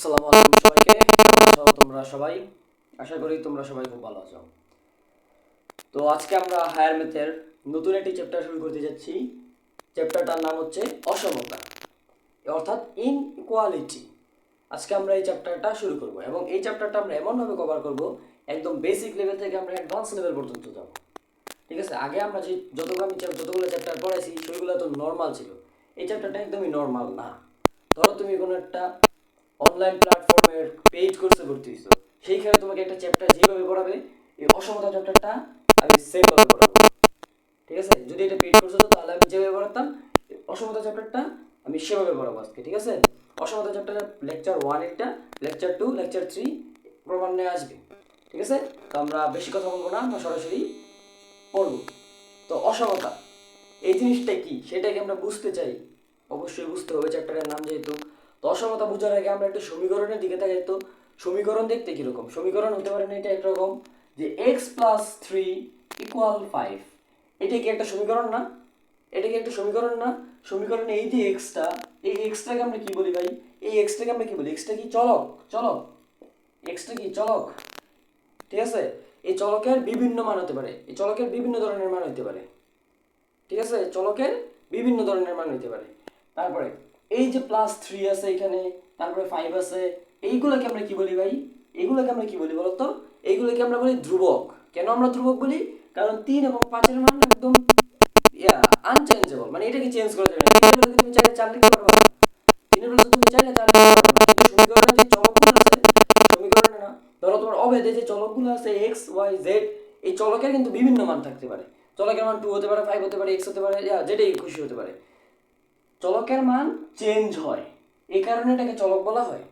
আসসালামু আলাইকুম সবাইকে। কেমন আছো তোমরা সবাই? আশা করি তোমরা সবাই খুব ভালো আছো। তো আজকে আমরা হায়ার ম্যাথের নতুন একটি চ্যাপ্টার শুরু করতে যাচ্ছি। চ্যাপ্টারটার নাম হচ্ছে অসমতা, অর্থাৎ ইনইকুয়ালিটি। আজকে আমরা এই চ্যাপ্টারটা শুরু করব এবং এই চ্যাপ্টারটা আমরা এমনভাবে কভার করব একদম বেসিক লেভেল থেকে আমরা অ্যাডভান্স লেভেল পর্যন্ত যাব। ঠিক আছে, আগে আমরা যে যতগুলো চ্যাপ্টার পড়াইছি সেগুলো তো নর্মাল ছিল। এই চ্যাপ্টারটা একদমই নর্মাল না। ধরো তুমি কোনো একটা অনলাইন প্ল্যাটফর্মের পেইড কোর্সে ভর্তি হইছো, সেইখানে তোমাকে একটা চ্যাপ্টার যেভাবে পড়াবে এই অসমতা চ্যাপ্টারটা আমি সেম ভাবে পড়াবো। ঠিক আছে, যদি এটা পেইড কোর্স হতো তাহলে আমি যেভাবে পড়াতাম অসমতা চ্যাপ্টারটা আমি সেভাবে পড়াবো আজকে। ঠিক আছে, অসমতা চ্যাপ্টারের লেকচার 1 এটা, লেকচার 2, লেকচার 3 ক্রমান্বয়ে আসবে। ঠিক আছে, তো আমরা বেশি কথা বলবো না, আমরা সরাসরি পড়বো। তো অসমতা এই জিনিসটা কি সেটাকে আমরা বুঝতে চাই, অবশ্যই বুঝতে হবে চ্যাপ্টারের নাম যেহেতু। তো অসমতা বোঝার আগে আমরা একটা সমীকরণের দিকে তাকাই। তো সমীকরণ দেখতে কিরকম? সমীকরণ হতে পারে না এটা একরকম যে এক্স প্লাস থ্রি ইকুয়াল 5। এটা কি একটা সমীকরণ না? এটা কি একটা সমীকরণ না? সমীকরণে এই যে এক্সটা, এই এক্সটাকে আমরা কি বলি ভাই? এই এক্সটাকে আমরা কি বলি? এক্সটা কি চলক? চলক, এক্সটা কি চলক? ঠিক আছে, এই চলকের বিভিন্ন মান হতে পারে, এই চলকের বিভিন্ন ধরনের মান হতে পারে। ঠিক আছে, চলকের বিভিন্ন ধরনের মান হইতে পারে। তারপরে এই যে প্লাস থ্রি আছে এখানে, তারপরে ফাইভ আছে, এইগুলোকে আমরা কি বলি ভাই? এইগুলোকে আমরা কি বলি বলতো? এইগুলোকে আমরা বলি ধ্রুবক। কেন আমরা ধ্রুবক বলি? কারণ 3 এবং 5-এর মান একদম আনচেঞ্জেবল, মানে এটাকে চেঞ্জ করা যাবে না। 3-এর বদলে তুমি চাইলে 4 লিখতে পারবা, 3-এর বদলে তুমি চাইলে 4 লিখতে পারবা, কিন্তু সমীকরণে যে চলকগুলো আছে, সমীকরণে না, ধরো তোমার অভেদে যে চলকগুলো আছে এক্স ওয়াই জেড, এই চলকের কিন্তু বিভিন্ন মান থাকতে পারে। চলকের মান 2 হতে পারে, 5 হতে পারে, x হতে পারে, যেটাই খুশি হতে পারে। চলকের মান চেঞ্জ হয়, এই কারণে এটাকে চলক বলা হয়।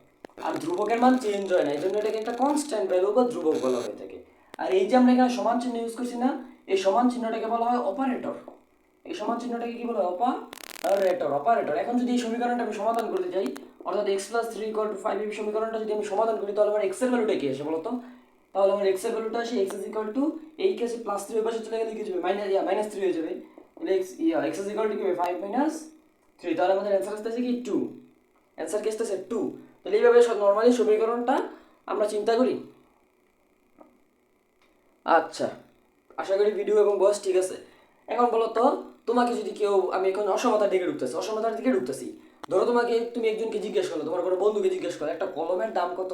আর ধ্রুবকের মান চেঞ্জ হয় না, এই জন্য এটাকে একটা কনস্ট্যান্ট ভ্যালু বা ধ্রুবক বলা হয়ে থাকে। আর এই যে আমরা এখানে সমান চিহ্ন ইউজ করছি না, এই সমান চিহ্নটাকে বলা হয় অপারেটর। এই সমান চিহ্নটাকে কি বলা হয়? অপারেটর। অপারেটর। এখন যদি এই সমীকরণটা আমি সমাধান করতে যাই, অর্থাৎ x plus three equal to five, এই সমীকরণটা যদি আমি সমাধান করি তাহলে আমার x এর ভ্যালুটা কি আসে বলতো? তাহলে আমার x এর ভ্যালুটা আসে x ইজ ইকুয়াল টু, এই কেসে প্লাস থ্রি ওই পাশে চলে গেলে কি হবে? মাইনাস থ্রি হয়ে যাবে। তাহলে x ইজ ইকুয়াল টু কি হবে? 5 মাইনাস থ্রি। তাহলে আমাদের অ্যান্সার আসতেছে কি 2। অ্যান্সার কি আসতেছে 2। তাহলে এইভাবে নর্মালি সমীকরণটা আমরা চিন্তা করি। আচ্ছা, আশা করি ভিডিও এবং বয়স ঠিক আছে। এখন বলো তো, তোমাকে যদি কেউ, আমি এখন অসমতার দিকে ঢুকতেছি, অসমতার দিকে ঢুকতেছি। ধরো তোমাকে, তুমি একজনকে জিজ্ঞেস করলো, তোমার কোনো বন্ধুকে জিজ্ঞেস করো একটা কলমের দাম কত।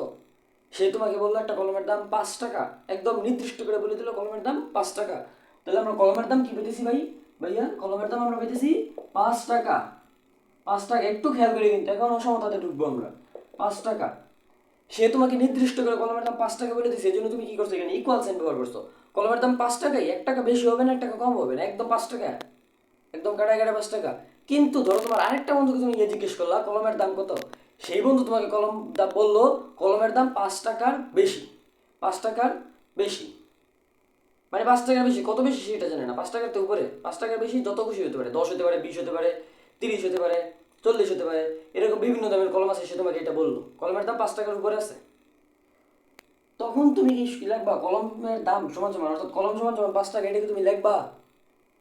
সে তোমাকে বললো একটা কলমের দাম 5 টাকা, একদম নির্দিষ্ট করে বলে দিল কলমের দাম 5 টাকা। তাহলে আমরা কলমের দাম কি পেতেছি ভাই? ভাইয়া কলমের দাম আমরা পেতেছি 5 টাকা। 5 টাকা, একটু খেয়াল করি কিন্তু, এখন অসমতাতে ঢুকবো আমরা। 5 টাকা, সে তোমাকে নির্দিষ্ট করে কলমের দাম 5 টাকা বলে দিচ্ছে, এই জন্য তুমি কি করছো? এখানে ইকুয়াল সাইন ব্যবহার করছো। কলমের দাম 5 টাকাই, 1 টাকা বেশি হবে না, 1 টাকা কম হবে না, একদম 5 টাকা, একদম কাটায় কাটায় 5 টাকা। কিন্তু ধরো তোমার আরেকটা বন্ধুকে তুমি গিয়ে জিজ্ঞেস করলা কলমের দাম কত, সেই বন্ধু তোমাকে কলম দাম বললো কলমের দাম 5 টাকার বেশি। 5 টাকার বেশি মানে 5 টাকার বেশি, কত বেশি সেটা জানে না, 5 টাকার তো উপরে। 5 টাকার বেশি যত খুশি হতে পারে, 10 হতে পারে, 20 হতে পারে, 30 হতে পারে, 40 হতে পারে, এরকম বিভিন্ন দামের কলম আছে। সে তোমাকে এটা বললো কলমের দাম 5 টাকার উপরে আছে। তখন তুমি কি লিখবা? কলমের দাম সমান সমান, অর্থাৎ কলম সমান সমান 5 টাকা, এটা কি তুমি লিখবা?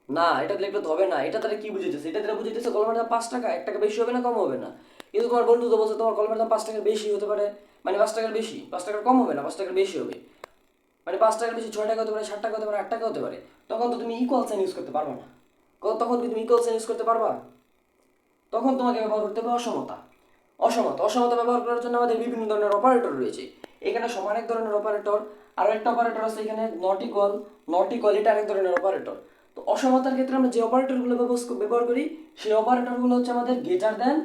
না, এটা লিখলে তো হবে না। এটা তাহলে কি বুঝাইতেছে? এটা তাহলে বুঝাইতেছে কলমের দাম 5 টাকা, 1 টাকা বেশি হবে না কম হবে না। কিন্তু তোমার বন্ধু তো বলছে তোমার কলমের দাম 5 টাকার বেশি হতে পারে, মানে 5 টাকার বেশি, 5 টাকার কম হবে না, 5 টাকার বেশি হবে। মানে 5 টাকার বেশি 6 টাকা হতে পারে, 7 টাকা হতে পারে, 8 টাকা হতে পারে। তখন তো তুমি ইকুয়াল সাইন ইউজ করতে পারবা না। তখন কি তুমি ইকুয়াল সাইন ইউজ করতে পারবা? তখন তোমাকে ব্যবহার করতে হবে অসমতা। অসমতা ব্যবহার করার জন্য আমাদের বিভিন্ন ধরনের অপারেটর রয়েছে। এখানে সমান এক ধরনের অপারেটর, আরও একটা অপারেটর আছে এখানে নট ইকুয়াল। নট ইকুয়াল এটা আরেক ধরনের অপারেটর। তো অসমতার ক্ষেত্রে আমরা যে অপারেটরগুলো ব্যবহার করি, সেই অপারেটরগুলো হচ্ছে আমাদের গ্রেটার দেন,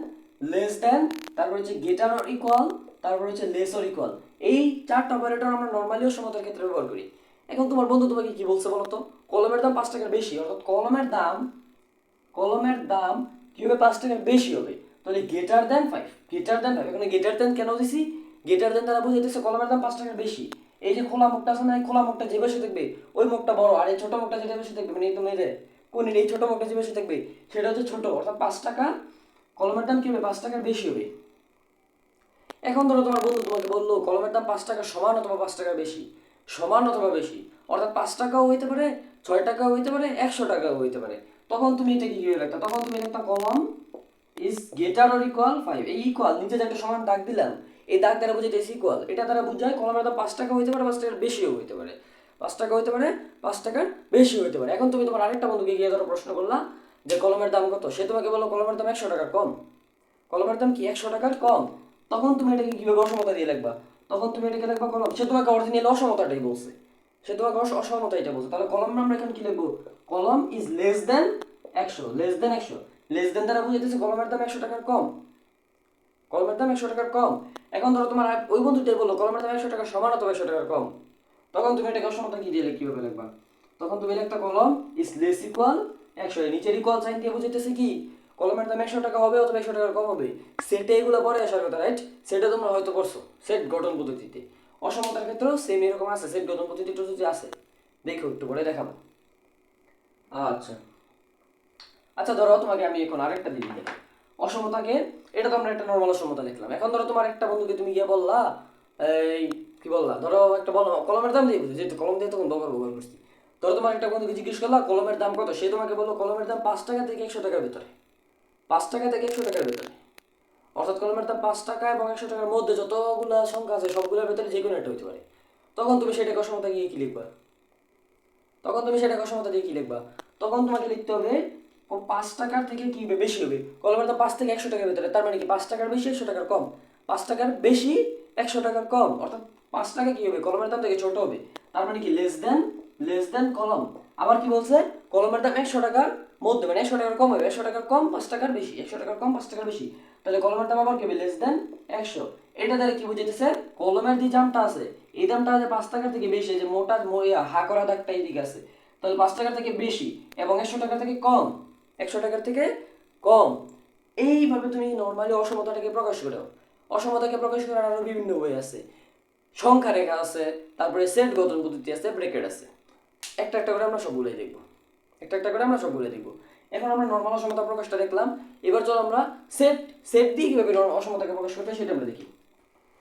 লেস দেন, তারপর হচ্ছে গ্রেটার অর ইকুয়াল, তারপর হচ্ছে লেস অর ইকুয়াল। এই 4টা অপারেটর আমরা নর্মালি অসমতার ক্ষেত্রে ব্যবহার করি। এখন তোমার বন্ধু তোমাকে কি বলছে বলো তো? কলমের দাম 5 টাকার বেশি, অর্থাৎ কলমের দাম কি হবে? 5 টাকার বেশি হবে। তাহলে গ্রেটার দেন 5, গ্রেটার দেন 5। এখানে গ্রেটার দেন কেন দিছি? গ্রেটার দেন দ্বারা বুঝাইতেছে কলমের দাম 5 টাকার বেশি। এই যে খোলা মুখটা আছে না, এই খোলা মুখটা যে পাশে থাকবে ওই মুখটা বড়, আর এই ছোট মুখটা যেটা বেশি থাকবে, মানে তুমি কোন এই ছোট মুখটা যে বেশি থাকবে সেটা হচ্ছে ছোট, অর্থাৎ 5 টাকা কলমের দাম কি হবে? 5 টাকার বেশি হবে। এখন ধরো তোমার বন্ধু তোমাকে বললো কলমের দাম 5 টাকা সমান অথবা 5 টাকার বেশি, সমান অথবা বেশি, অর্থাৎ 5 টাকাও হইতে পারে, 6 টাকাও হইতে পারে, 100 টাকাও হইতে পারে। তখন তুমি এটা কি করে তখন তুমি একটা কলম ইজ গ্রেটার অর ইকুয়াল 5, এই ইকুয়াল নিচে যে একটা সমান দাগ দিলাম, এই দাগ দ্বারা বুঝাইতেছি ইকুয়াল, এটা দ্বারা বুঝায় কলমের দাম 5 টাকা হইতে পারে, 5 টাকার বেশিও হইতে পারে, 5 টাকা হইতে পারে, 5 টাকার বেশি হইতে পারে। এখন তুমি তোমার আরেকটা বন্ধুকে গিয়ে ধরো প্রশ্ন করলা যে কলমের দাম কত, সে তোমাকে বললো কলমের দাম 100 টাকার কম, কলমের দাম কি 100 টাকার কম, তখন তুমি এটাকে কিভাবে অসমতা দিয়ে লিখবা? তখন তুমি এটাকে লিখবা কলম, সে তোমাকে অরিজিনাল অসমতাটাই বলছে, সে তোমাকে অসমতা এটা বলছে, তাহলে কলম আমরা এখানে কি লিখবো? কলম is less than 100, less than 100, less than দ্বারা বুঝাইতেছে কলমের দাম 100 টাকার কম, কলমের দাম 100 টাকার কম। এখন ধরো তোমার ওই বন্ধুটাই বললো কলমের দাম 100 টাকার সমান অথবা 100 টাকার কম, তখন তুমি এটাকে অসমতা কি দিয়ে কিভাবে লিখবা? তখন তুমি লিখতা কলম ইজ লেস ইকুয়াল 100, নিচের ইকুয়াল সাইন দিয়ে বুঝাইতেছে কি কলমের দাম 100 টাকা হবে অথবা 100 টাকার কম হবে। সেটে এগুলো পরে আসার কথা, রাইট? সেটা তোমরা হয়তো করছো সেট গঠন পদ্ধতিতে। অসমতার ক্ষেত্রেও সেম এরকম আছে, সেট গঠন পদ্ধতিটা যদি আছে দেখো একটু পরে দেখাবো। আচ্ছা আচ্ছা, ধরো তোমাকে আমি এখন আরেকটা দিই দেখো অসমতাকে, এটা তো আমরা একটা নর্মাল অসমতা লিখলাম। এখন ধরো তোমার একটা বন্ধুকে তুমি গিয়ে বললা এই কি বললা, ধরো একটা বলো কলমের দাম দিয়ে বুঝি, যেহেতু কলম দিয়ে তখন ব্যবহার করছি, ধরো তোমার একটা বন্ধুকে জিজ্ঞেস করলা কলমের দাম কত, সে তোমাকে বললো কলমের দাম 5 টাকা থেকে 100 টাকার ভিতরে, 5 টাকা থেকে 100 টাকার ভিতরে, অর্থাৎ কলমের দাম 5 টাকা এবং 100 টাকার মধ্যে যতগুলো সংখ্যা আছে সবগুলোর ভিতরে যে কোনো একটা হতে পারে। তখন তুমি সেটাকে অসমতা গিয়ে কি লিখবা? তখন তুমি সেটাকে অসমতা দিয়ে কি লিখবা? তখন তোমাকে লিখতে হবে 5 টাকার থেকে কি বেশি হবে, কলমের দাম 5 থেকে 100 টাকার ভিতরে, তার মানে কি 5 টাকার বেশি 100 টাকার কম, 5 টাকার বেশি 100 টাকার কম, অর্থাৎ 5 টাকা কি হবে কলমের দাম থেকে ছোট হবে, তার মানে কি লেস দেন কলম। আবার কি বলছে কলমের দাম 100 টাকার মধ্যে, মানে 100 টাকার কম হবে, 100 টাকার কম 5 টাকার বেশি, 100 টাকার কম 5 টাকার বেশি, তাহলে কলমের দাম আবার কি হবে লেস দেন 100। এটা দ্বারা কি বুঝাইতেছে কলমের যে দামটা আছে এই দামটা যে 5 টাকার থেকে বেশি, যে মোটা হা করা দাগটা এইদিকে আছে, তাহলে 5 টাকার থেকে বেশি এবং 100 টাকার থেকে কম, 100 টাকার থেকে কম। এইভাবে তুমি নর্মালি অসমতাটাকে প্রকাশ করো। অসমতাকে প্রকাশ করার আরো বিভিন্ন বই আছে, সংখ্যা রেখা আছে, তারপরে সেট গঠন পদ্ধতি আছে, ব্র্যাকেট আছে, একটা একটা করে আমরা সবগুলোই দেখবো, একটা একটা করে আমরা সবগুলোই দেখবো। এখন আমরা নর্মাল অসমতা প্রকাশটা দেখলাম, এবার চলো আমরা সেট সেট দিয়ে কিভাবে অসমতাকে প্রকাশ করতে হয় সেটা আমরা দেখি।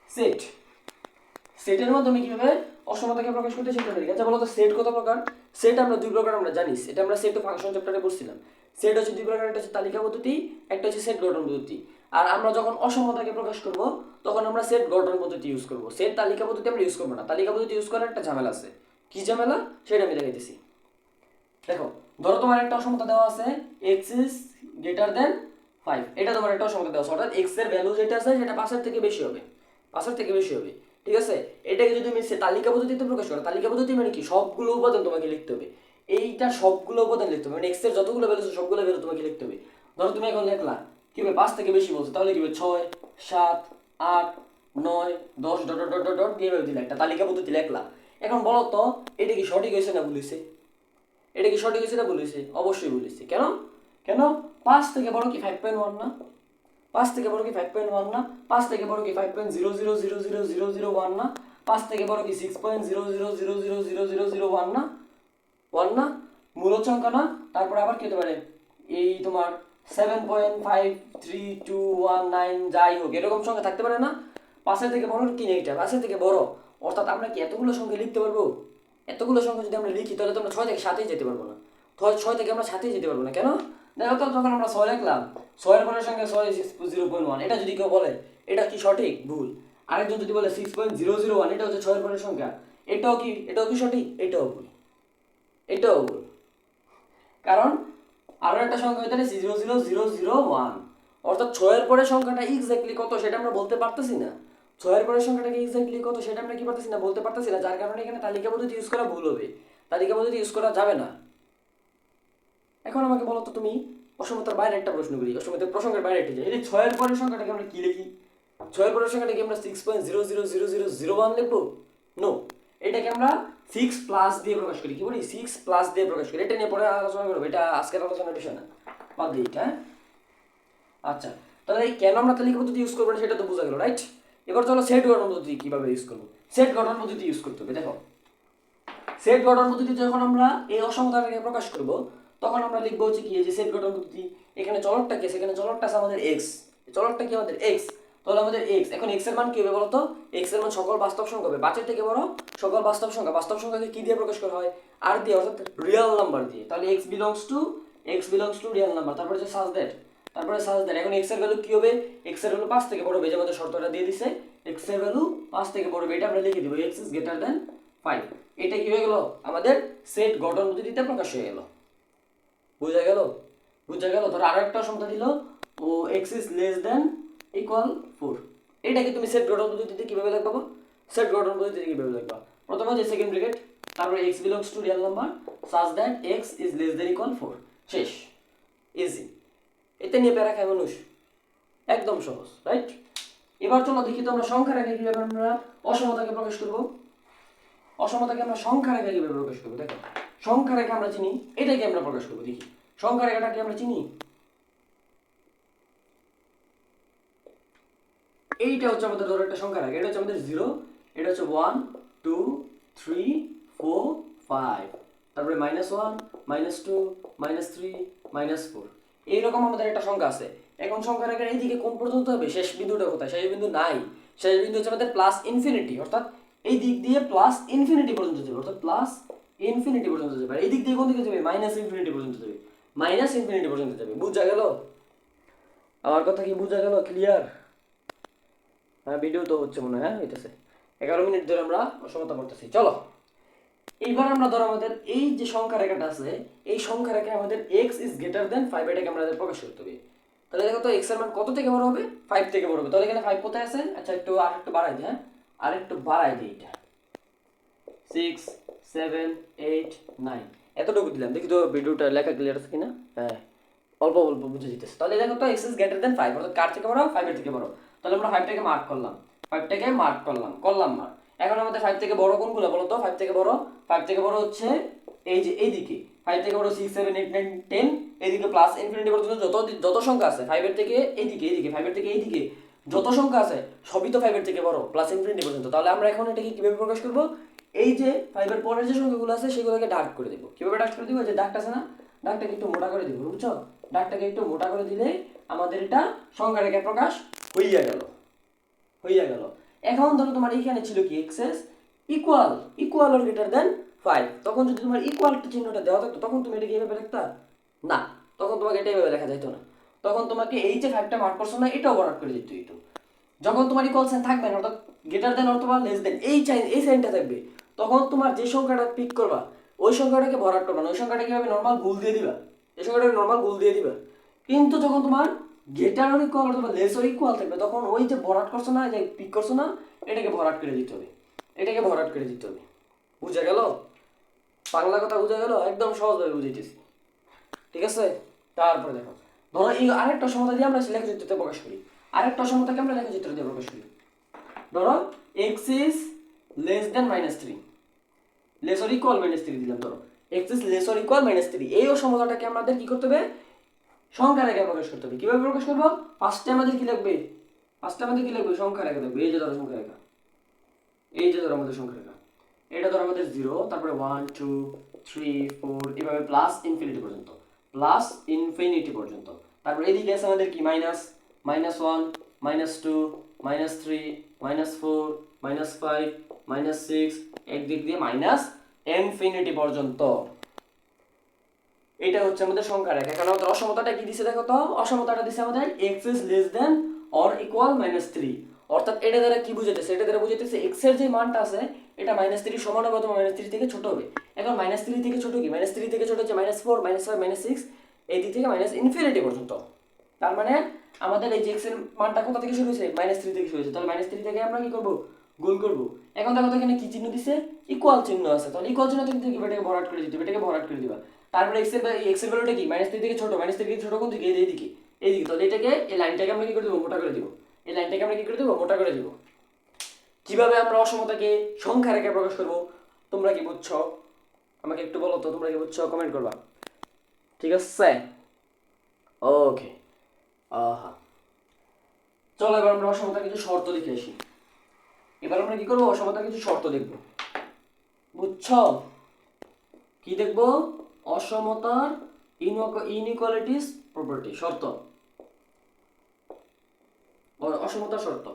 সেট, সেটের মাধ্যমে কিভাবে অসমতাকে প্রকাশ করতে সেটা দেখি। আচ্ছা বলো তো সেট কত প্রকার? সেট আমরা দুই প্রকার আমরা জানি, সেটা আমরা সেট ফাংশন চ্যাপ্টারে পড়ছিলাম। সেট হচ্ছে দুই প্রকার, একটা হচ্ছে তালিকা পদ্ধতি, একটা হচ্ছে সেট গঠন পদ্ধতি। আর আমরা যখন অসমতাকে প্রকাশ করব তখন আমরা সেট গঠন পদ্ধতি ইউজ করব, সেট তালিকা পদ্ধতি আমরা ইউজ করবো না। তালিকা পদ্ধতি ইউজ করার একটা ঝামেলা আছে, কি ঝামেলা সেটা আমি দেখাইতেছি। দেখো ধরো তোমার একটা অসমতা দেওয়া আছে x ইজ গ্রেটার দেন 5, এটা তোমার একটা অসমতা দেওয়া আছে, অর্থাৎ x এর ভ্যালু যেটা আছে সেটা 5 এর থেকে বেশি হবে, 5 এর থেকে বেশি হবে, ঠিক আছে? এটাকে যদি তুমি তালিকা পদ্ধতিতে প্রকাশ করো, তালিকা পদ্ধতি মানে কি সবগুলো উপাদান তোমাকে লিখতে হবে, এইটা সবগুলো উপাদান লিখতে হবে, মানে x এর যতগুলো ভ্যালু আছে সবগুলো ভ্যালু তোমাকে লিখতে হবে। ধরো তুমি এখন লিখলা কি হবে 5 থেকে বেশি বলছে, তাহলে কি হবে 6 7 8 9 10 ডট ডট ডট ডট দিয়ে দিলে একটা তালিকা পদ্ধতি লিখলা। এখন বলো তো এটা কি সঠিক হয়েছে না ভুল হয়েছে? এটা কি সঠিক হয়েছে না ভুল হয়েছে? অবশ্যই ভুল হয়েছে। কেন? কেন 5 থেকে বড় কি 5.1 না? 5 থেকে বড় কি 5.1 না? 5 থেকে বড় কি 5.00000001 না? 5 থেকে বড় কি 6.00000001 না? 1 না? মূল সংখ্যা না? তারপর আবার কি হতে পারে এই তোমার 7.53219 যাই হোক এরকম সংখ্যা থাকতে পারে না? 5 থেকে বড় কি না এটা? 5 থেকে বড়, অর্থাৎ আমরা কি এতগুলো সংখ্যা লিখতে পারবো? এতগুলো সংখ্যা যদি আমরা লিখি তাহলে তো আমরা 6 থেকে 7 যেতে পারবো না, 6 থেকে আমরা 7 যেতে পারবো না। কেন? দেখো তো যখন আমরা 6 লিখলাম 6 এর পরের সংখ্যা 6.0.1, এটা যদি কেউ বলে এটা কি সঠিক? ভুল। আরেকজন যদি বলে 6.001, এটা হচ্ছে 6 এর পরের সংখ্যা, এটাও কি সঠিক? এটাও ভুল, এটাও ভুল। কারণ আরো একটা সংখ্যা হইতে 0.0001, অর্থাৎ 6 এর পরের সংখ্যাটা এক্স্যাক্টলি কত সেটা আমরা বলতে পারতেছি না, 6 এর পরের সংখ্যাটা এক্স্যাক্টলি কত সেটা আমরা কি পারতেছি না, বলতে পারতেছি না, যার কারণে এখানে তালিকা পদ্ধতি ইউজ করা ভুল হবে, তালিকা পদ্ধতি ইউজ করা যাবে না। এখন আমাকে বলো তো তুমি অসমতার বাইরে একটা প্রশ্ন করি, অসমতার প্রসঙ্গের বাইরে একটা যাই, এই 6 এর পরের সংখ্যাটাকে আমরা কি লিখি? 6 এর পরের সংখ্যাটাকে আমরা 6.000001 লিখবো? নো, এটাকে আমরা 6 প্লাস দিয়ে প্রকাশ করি। কি বলি? 6 প্লাস দিয়ে প্রকাশ করি। এটা নিয়ে পরে আলোচনা করবো, এটা আজকের আলোচনার বিষয় না, বাদ দিই এটা। আচ্ছা, তাহলে এই কেন আমরা তালিকা পদ্ধতি ইউজ করবো না সেটা তো বোঝা গেল, রাইট? এবার চলো সেট গঠন পদ্ধতি কিভাবে ইউজ করবো। সেট গঠন পদ্ধতি ইউজ করতে হবে। দেখো সেট গঠন পদ্ধতি যখন আমরা এই অসমতাটাকে প্রকাশ করব তখন আমরা লিখবো হচ্ছে কি, এই যে সেট গঠন পদ্ধতি, এখানে চলকটা কি আছে? এখানে চলকটা আছে আমাদের x, চলকটা কি আমাদের x, তাহলে আমাদের x, এখন x এর মান কি হবে বলো তো? x এর মান সকল বাস্তব সংখ্যা হবে, 5 এর থেকে বড় সকল বাস্তব সংখ্যা, বাস্তব সংখ্যাকে কি দিয়ে প্রকাশ করা হয়? r দিয়ে, অর্থাৎ রিয়েল নাম্বার দিয়ে। তাহলে x belongs to real number, তারপরে হচ্ছে সাজ দ্যাট, এখন x এর ভ্যালু কি হবে? x এর ভ্যালু 5 থেকে বড় হবে, যে আমাদের শর্তটা দিয়ে দিছে x এর ভ্যালু 5 থেকে বড় হবে, এটা আমরা লিখে দিব x is greater than 5। এটা কি হয়ে গেল, আমাদের সেট গঠন পদ্ধতিতে প্রকাশ হয়ে গেল। বুঝা গেল? বুঝা গেল? ধর আরো একটা অসমতা দিল ও x is less than equal 4। এটাকে তুমি সেট গঠন পদ্ধতিতে কিভাবে লিখবা? সেট গঠন পদ্ধতিতে কিভাবে লিখবা? প্রথমে যে সেকেন্ড ব্র্যাকেট, তারপর x belongs to real number such that x is less than equal 4। শেষ, ইজি। এতে নিয়ে প্যারা খায় মানুষ, একদম সহজ, রাইট? এবার চলো দেখি তো আমরা সংখ্যা রেখে কিভাবে আমরা অসমতাকে প্রকাশ করব। অসমতাকে আমরা সংখ্যা রেখে কিভাবে প্রকাশ করবো? দেখো, সংখ্যা রেখা আমরা চিনি, এটাকে আমরা প্রকাশ করবো। দেখি সংখ্যা রেখাটাকে আমরা চিনি, এইটা হচ্ছে আমাদের ধরো একটা সংখ্যা রেখা, এটা হচ্ছে আমাদের 0, এটা হচ্ছে 1 2 3 4 5, তারপরে -1 -2 -3 -4, এইরকম আমাদের একটা সংখ্যা আছে। এখন সংখ্যা রেখার এইদিকে কোন পর্যন্ত হবে? শেষ বিন্দুটা কোথায়? শেষ বিন্দু নাই, শেষ বিন্দু হচ্ছে আমাদের প্লাস ইনফিনিটি, অর্থাৎ এই দিক দিয়ে প্লাস ইনফিনিটি পর্যন্ত যাবে, অর্থাৎ প্লাস ইনফিনিটি পর্যন্ত যাবে। আর এই দিক দিয়ে কোন দিকে যাবে? মাইনাস ইনফিনিটি পর্যন্ত যাবে, মাইনাস ইনফিনিটি পর্যন্ত যাবে। বুঝা গেল? আমার কথা কি বুঝা গেল? ক্লিয়ার? হ্যাঁ, ভিডিও তো হচ্ছে মনে হয়, হ্যাঁ হইতেছে। 11 মিনিট ধরে আমরা অসমতা করতেছি। চলো এইবার আমরা ধরো আমাদের এই যে সংখ্যা রেখাটা আছে, এই সংখ্যা রেখায় আমাদের x is greater than 5 এটাকে আমাদের প্রকাশ করতে হবে। তাহলে দেখো তো x এর মান কত থেকে বড় হবে? 5 থেকে বড় হবে। তাহলে এখানে 5 কোথায় আছে? আচ্ছা একটু আরেকটু বাড়াই দিই, হ্যাঁ আরেকটু বাড়াই দিই, এটা 6 7 8 9 এতটুকু দিলাম। দেখি তো ভিডিওটা লেখা ক্লিয়ার আছে কিনা। হ্যাঁ, অল্প অল্প বুঝে যেতেছে। তাহলে দেখো তো x is greater than 5 অর্থাৎ কার থেকে বড়? 5 এর থেকে বড়। তাহলে আমরা 5 টাকে মার্ক করলাম, 5 টাকে মার্ক করলাম মার্ক। এখন আমাদের 5 থেকে বড় কোনগুলো বলো তো? 5 থেকে বড়, 5 থেকে বড় হচ্ছে এই যে এইদিকে, 5 থেকে বড় 6 7 8 9 10, এইদিকে প্লাস ইনফিনিটি পর্যন্ত যত সংখ্যা আছে 5 এর থেকে এইদিকে, 5 এর থেকে এইদিকে যত সংখ্যা আছে সবই তো 5 এর থেকে বড়, প্লাস ইনফিনিটি পর্যন্ত। তাহলে আমরা এখন এটাকে কিভাবে প্রকাশ করব? এই যে 5 এর পরের যে সংখ্যাগুলো আছে সেগুলোকে ডার্ক করে দেব। কিভাবে ডার্ক করে দেব? যে দাগটা আছে না, দাগটাকে একটু মোটা করে দেব, বুঝছো? দাগটাকে একটু মোটা করে দিলে আমাদের এটা সংখ্যা রেখা প্রকাশ হইয়া গেল। এখন ধরো তোমার এখানে ছিল কি x is equal or greater than 5, তখন যদি তোমার ইকুয়াল চিহ্নটা দেওয়া থাকতো তখন তুমি এটাকে এইভাবে লিখতা না, তখন তোমাকে এটা এইভাবে লেখা যাইতো না, তখন তোমাকে এই যে 5টা মার্ক করছো না এটাও বরাদ করে দিত একটু। যখন তোমার ইকুয়াল সাইন থাকবে না, অর্থাৎ গ্রেটার দেন অথবা লেস দেন এই সাইনটা থাকবে, তখন তোমার যে সংখ্যাটা পিক করবা ওই সংখ্যাটাকে ভরাট করবা না, ওই সংখ্যাটা কিভাবে নর্মাল গুল দিয়ে দিবা, এই সংখ্যাটাকে নর্মাল গুল দিয়ে দিবা। কিন্তু যখন তোমার গ্রেটার অর ইকুয়াল অথবা লেস অর ইকুয়াল থাকবে তখন ওই যে ভরাট করছো না, যে পিক করছো না, এটাকে ভরাট করে দিতে হবে, এটাকে ভরাট করে দিতে হবে। বুঝা গেল? বাংলা কথা বুঝা গেল? একদম সহজভাবে বুঝাইতেছি, ঠিক আছে? তারপরে দেখো, ধরো এই আরেকটা সমতা দিয়ে আমরা লেখচিত্রতে প্রকাশ করি, আরেকটা সমতাকে আমরা লেখচিত্র দিয়ে প্রকাশ করি। ধরো x is less than -3, less or equal -3 দিলাম। ধরো x is less or equal -3, এই অসমতাটাকে আমাদের কি করতে হবে? সংখ্যা রেখা প্রকাশ করতে হবে। কিভাবে প্রকাশ করব? ফার্স্টে আমাদের কি লিখবে? সংখ্যা রেখা লিখবে। এই যে ধরো সংখ্যা রেখা, এই যে ধরো আমাদের সংখ্যা রেখা, এটা ধরো আমাদের 0, তারপরে 1 2 3 4 এভাবে প্লাস ইনফিনিটি পর্যন্ত, তারপরে এদিকে আছে আমাদের কি মাইনাস -1 -2 -3 -4 -5 -6, একদিক দিয়ে মাইনাস ইনফিনিটি পর্যন্ত। এটা হচ্ছে আমাদের সংখ্যা রেখা। এখন আমাদের অসমতাটা কি দিছে দেখো তো? অসমতাটা দিছে আমাদের x is less than or equal -3, অর্থাৎ এটা দ্বারা কি বুঝাইতেছে? এটা দ্বারা বুঝাইতেছে x এর যে মানটা আছে এটা -3 সমান হবে অথবা -3 থেকে ছোট হবে। এখন -3 থেকে ছোট কি? -3 থেকে ছোট হচ্ছে -4 -5 -6, এই দিক থেকে মাইনাস ইনফিনিটি পর্যন্ত। তার মানে আমাদের এই যে x এর মানটা কোথা থেকে শুরু হয়েছে? -3 থেকে শুরু হয়েছে। তাহলে -3 থেকে আমরা কি করব? গুণ করব। এখন দেখো তো এখানে কি চিহ্ন দিছে? ইকুয়াল চিহ্ন আছে। তাহলে ইকুয়াল চিহ্ন থেকে এটাকে ভরাট করে দিতে হবে, এটাকে ভরাট করে দিবা। তারপরে x এর ভ্যালুটা কি? -3 থেকে ছোট, -3 থেকে ছোট কোন দিকে? এইদিকে, তাহলে এটাকে এই লাইনটাকে আমরা কি করে দেব? মোটা করে দেব। এই লাইনটাকে আমরা কি করে দেব? মোটা করে দেব। কিভাবে আমরা অসমতাকে সংখ্যা রেখে প্রকাশ করব তোমরা কি বুঝছো? আমাকে একটু বলো তো, তোমরা কি বুঝছো? কমেন্ট করবা, ঠিক আছে? ওকে, আহা, চলো এবার আমরা অসমতার কিছু শর্ত লিখে আসি। এবার আমরা কি করবো? অসমতার কিছু শর্ত দেখবো, বুঝছো? কি দেখবো? অসমতার ইনইকুয়ালিটিস প্রপার্টি, শর্ত, অসমতার শর্ত।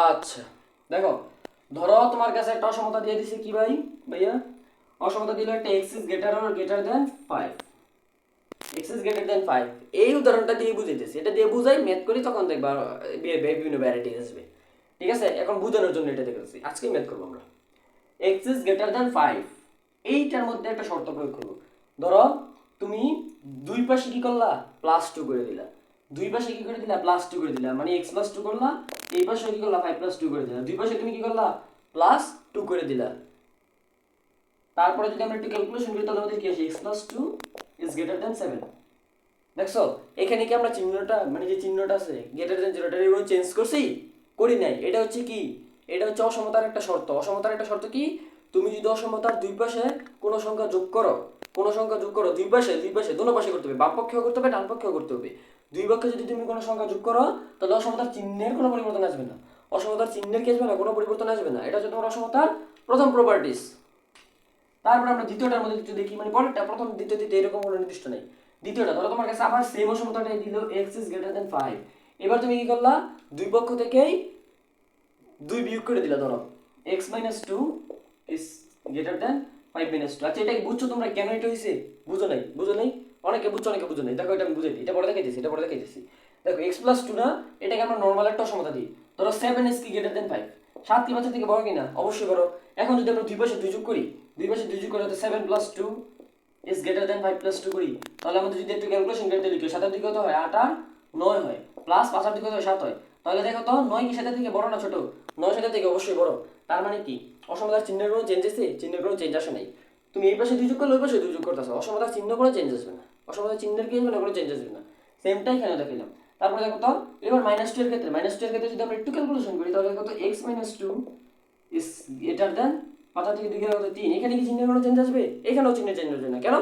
আচ্ছা দেখো, ধরো তোমার কাছে একটা অসমতা দিয়ে দিছে কি ভাইয়া? অসমতা দিল একটা x is greater or greater than 5, x is greater than 5, এই উদাহরণটা দিয়ে বুঝাইতেছি। এটা দিয়ে বুঝাই ম্যাথ করি তখন দেখবা বিভিন্ন ভ্যারাইটি আসবে। ঠিক আছে, এখন বোঝানোর জন্য এটা দেখেছি, আজকে ম্যাথ করবো আমরা। x is greater than 5, এইটার মধ্যে একটা শর্ত প্রয়োগ করবো। ধরো তুমি দুই পাশে কি করলা, +2 করে দিলা, দুই পাশে কি করে দিলা, +2 করে দিলা, মানে x + 2 করলা, এই পাশে কি করলা, 5 + 2 করে দিলা, দুই পাশে তুমি কি করলা, +2 করে দিলা। তারপরে যদি আমরা একটু ক্যালকুলেশন করি তাহলে আমাদের কি আসে, x + 2 is greater than 7। দেখছো এখানে কি আমরা চিহ্নটা, মানে যে চিহ্নটা আছে গ্রেটার দেন জিরোটা এগুলো চেঞ্জ করছি, করি নাই। এটা হচ্ছে কি, এটা হচ্ছে অসমতার একটা শর্ত। অসমতার একটা শর্ত কি, তুমি যদি অসমতার দুই পাশে কোনো সংখ্যা যোগ করো, কোনো সংখ্যা যোগ করো, দুই পাশে দোনো পাশে করতে হবে, বাম পক্ষেও করতে হবে, ডান পক্ষেও করতে হবে। দুই পক্ষে যদি তুমি কোনো সংখ্যা যোগ করো তাহলে অসমতার চিহ্নের কোনো পরিবর্তন আসবে না, অসমতার চিহ্নের কি আসবে না, কোনো পরিবর্তন আসবে না। এটা হচ্ছে তোমার অসমতার প্রথম প্রপার্টিস। তারপর আমরা দ্বিতীয়টার মধ্যে একটু দেখি, মানে পরেরটা প্রথম দ্বিতীয় তৃতীয় এরকম কোনো নির্দিষ্ট নেই। দ্বিতীয়টা ধরো তোমার কাছে আবার সেম অসমতাটাই দিল, x is greater than 5। এবার তুমি কি করলা, দুই পক্ষ থেকেই দুই বিয়োগ করে দিলা। ধরো x - 2 is greater than 5 - 2। আচ্ছা এটা কি বুঝছো তোমরা কেন এটা হইছে? বুঝো নাই, বুঝো নাই, অনেকে বুঝছো অনেকে বুঝো নাই। দেখো এটা আমি বুঝাই দিই, এটা পরে দেখাইতেছি, এটা পরে দেখাইতেছি। দেখো x + 2 না, এটাকে আমরা নরমাল একটা অসমতা দিই। ধরো 7 is কি greater than 5, 7 কি 5 থেকে বড় কিনা? অবশ্যই বড়। এখন যদি আমরা দুই পাশে দুই যোগ করি, দুই পাশে দুই যোগ করে তো 7 + 2 is greater than 5 + 2 করি, তাহলে আমাদের যদি একটু ক্যালকুলেশন করতে লিখি, 7 এর দিকে কত হয়, 8 আর 9 হয়, প্লাস 5 এর দিকে কত হয়, 7 হয়। তাহলে দেখো তো 9 কি 7 এর থেকে বড় না ছোট? 9 7 এর থেকে অবশ্যই বড়। তার মানে কি, অসমতার চিহ্নের কোনো চেঞ্জ আছে? চিহ্নের কোনো চেঞ্জ আসে নাই। তুমি এই পাশে দুই যোগ করলে ওই পাশে দুই যোগ করতেছো, অসমতার চিহ্ন কোনো চেঞ্জ আসবে না, অসমতার চিহ্নের কি আসবে না, কোনো চেঞ্জ আসবে না। সেমটাই এখানে দেখাইলাম। তারপরে দেখো তো এবার -2 এর ক্ষেত্রে, -2 এর ক্ষেত্রে যদি আমরা একটু ক্যালকুলেশন করি তাহলে দেখো তো x - 2 is greater than 5 থেকে 2 গেলে কত, 3। এখানে কি চিহ্নের কোনো চেঞ্জ আসবে? এখানেও চিহ্নের চেঞ্জ আসবে না। কেন?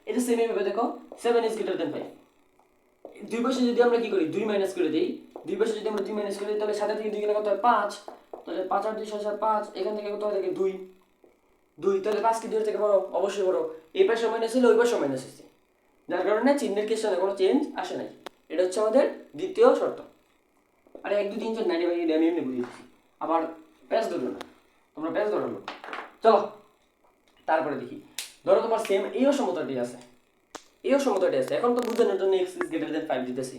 এটা সেম ভাবে দেখো 7 is greater than 5, দুই পাশে যদি আমরা কি করি, 2 মাইনাস করে দেই, দুই পাশে যদি আমরা 2 মাইনাস করে দিই তাহলে 7 থেকে 2 গেলে কত হয়, 5। তাহলে 5 আর 2 6 5, এখান থেকে কত হয়, থাকে 2 2, তাহলে 5 কি 2 থেকে বড়? অবশ্যই বড়। এই পাশে মাইনাস হলে ওই পাশে মাইনাস হচ্ছে, যার কারণে চিহ্নের ক্ষেত্রে কোনো চেঞ্জ আসে নাই। এটা হচ্ছে আমাদের দ্বিতীয় শর্ত। আরে 1 2 3 4 নাই ভাই, আমি এমনি বুঝিয়ে দিচ্ছি, আবার প্যাচ ধরো না, তোমরা প্যাচ ধরো না। চলো তারপরে দেখি, ধরো তোমার সেম এই অসমতাটি আছে, এই অসমতাটি আছে। এখন তো বোঝানোর জন্য x is greater than 5 দিতেছি।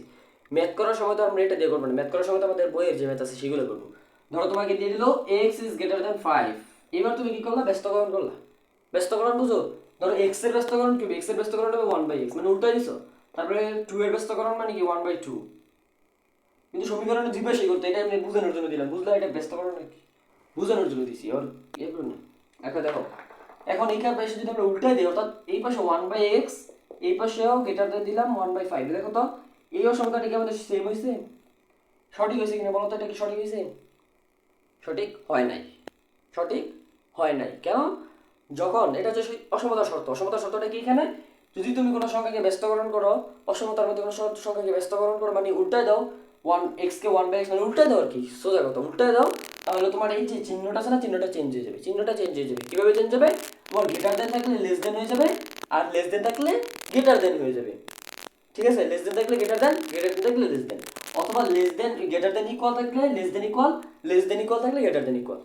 ম্যাথ করার সময় তো আমরা এটা দিয়ে করবো না, ম্যাথ করার সময় তো আমাদের বইয়ের যে ম্যাথ আছে সেগুলো করবো। ধরো তোমাকে দিয়ে দিল x is greater than 5, এবার তুমি কি করলা, ব্যস্তকরণ করলা। ব্যস্তকরণ বুঝো, ধরো x এর ব্যস্তকরণ কি, x এর ব্যস্তকরণ হবে 1/x, মানে উল্টাই দিছো। তারপরে 2 এর ব্যস্তকরণ মানে কি 1/2, কিন্তু সমীকরণের দুই পাশেই করতে, এটা আমি বোঝানোর জন্য দিলাম, বুঝলা এটা ব্যস্তকরণ নাকি, বোঝানোর জন্য দিছি। আর ইয়ে করো না। এখন দেখো, এখন এইখান পাশে যদি আমরা উল্টাই দিই, অর্থাৎ এই পাশে 1/x, এই পাশেও গ্রেটার দেন দিলাম 1/5, দেখো তো এই অসমতাটা কি আমাদের সেম হয়েছে? সঠিক হয়েছে কিনা বলো তো, এটা কি সঠিক হয়েছে? সঠিক হয় নাই, সঠিক হয় নাই। কেন? যখন এটা হচ্ছে অসমতার শর্ত, অসমতার শর্তটা কি, এখানে যদি তুমি কোনো সংখ্যাকে ব্যস্তকরণ করো, অসমতার মধ্যে কোনো সংখ্যাকে ব্যস্তকরণ করো, মানে উল্টায় দাও, 1x কে 1/x, মানে উল্টায় দাও আর কি, সোজা কথা উল্টায় দাও, তাহলে তোমার এই যে চিহ্নটা আছে না, চিহ্নটা চেঞ্জ হয়ে যাবে, চিহ্নটা চেঞ্জ হয়ে যাবে। কিভাবে চেঞ্জ হবে? তোমার গ্রেটার দেন থাকলে লেস দেন হয়ে যাবে, আর লেস দেন থাকলে গ্রেটার দেন হয়ে যাবে। ঠিক আছে, লেস দেন থাকলে গ্রেটার দেন, গ্রেটার দেন থাকলে লেস দেন, অথবা less than greater than equal থাকলে less than equal, less than equal থাকলে গ্রেটার দেন ইকুয়াল।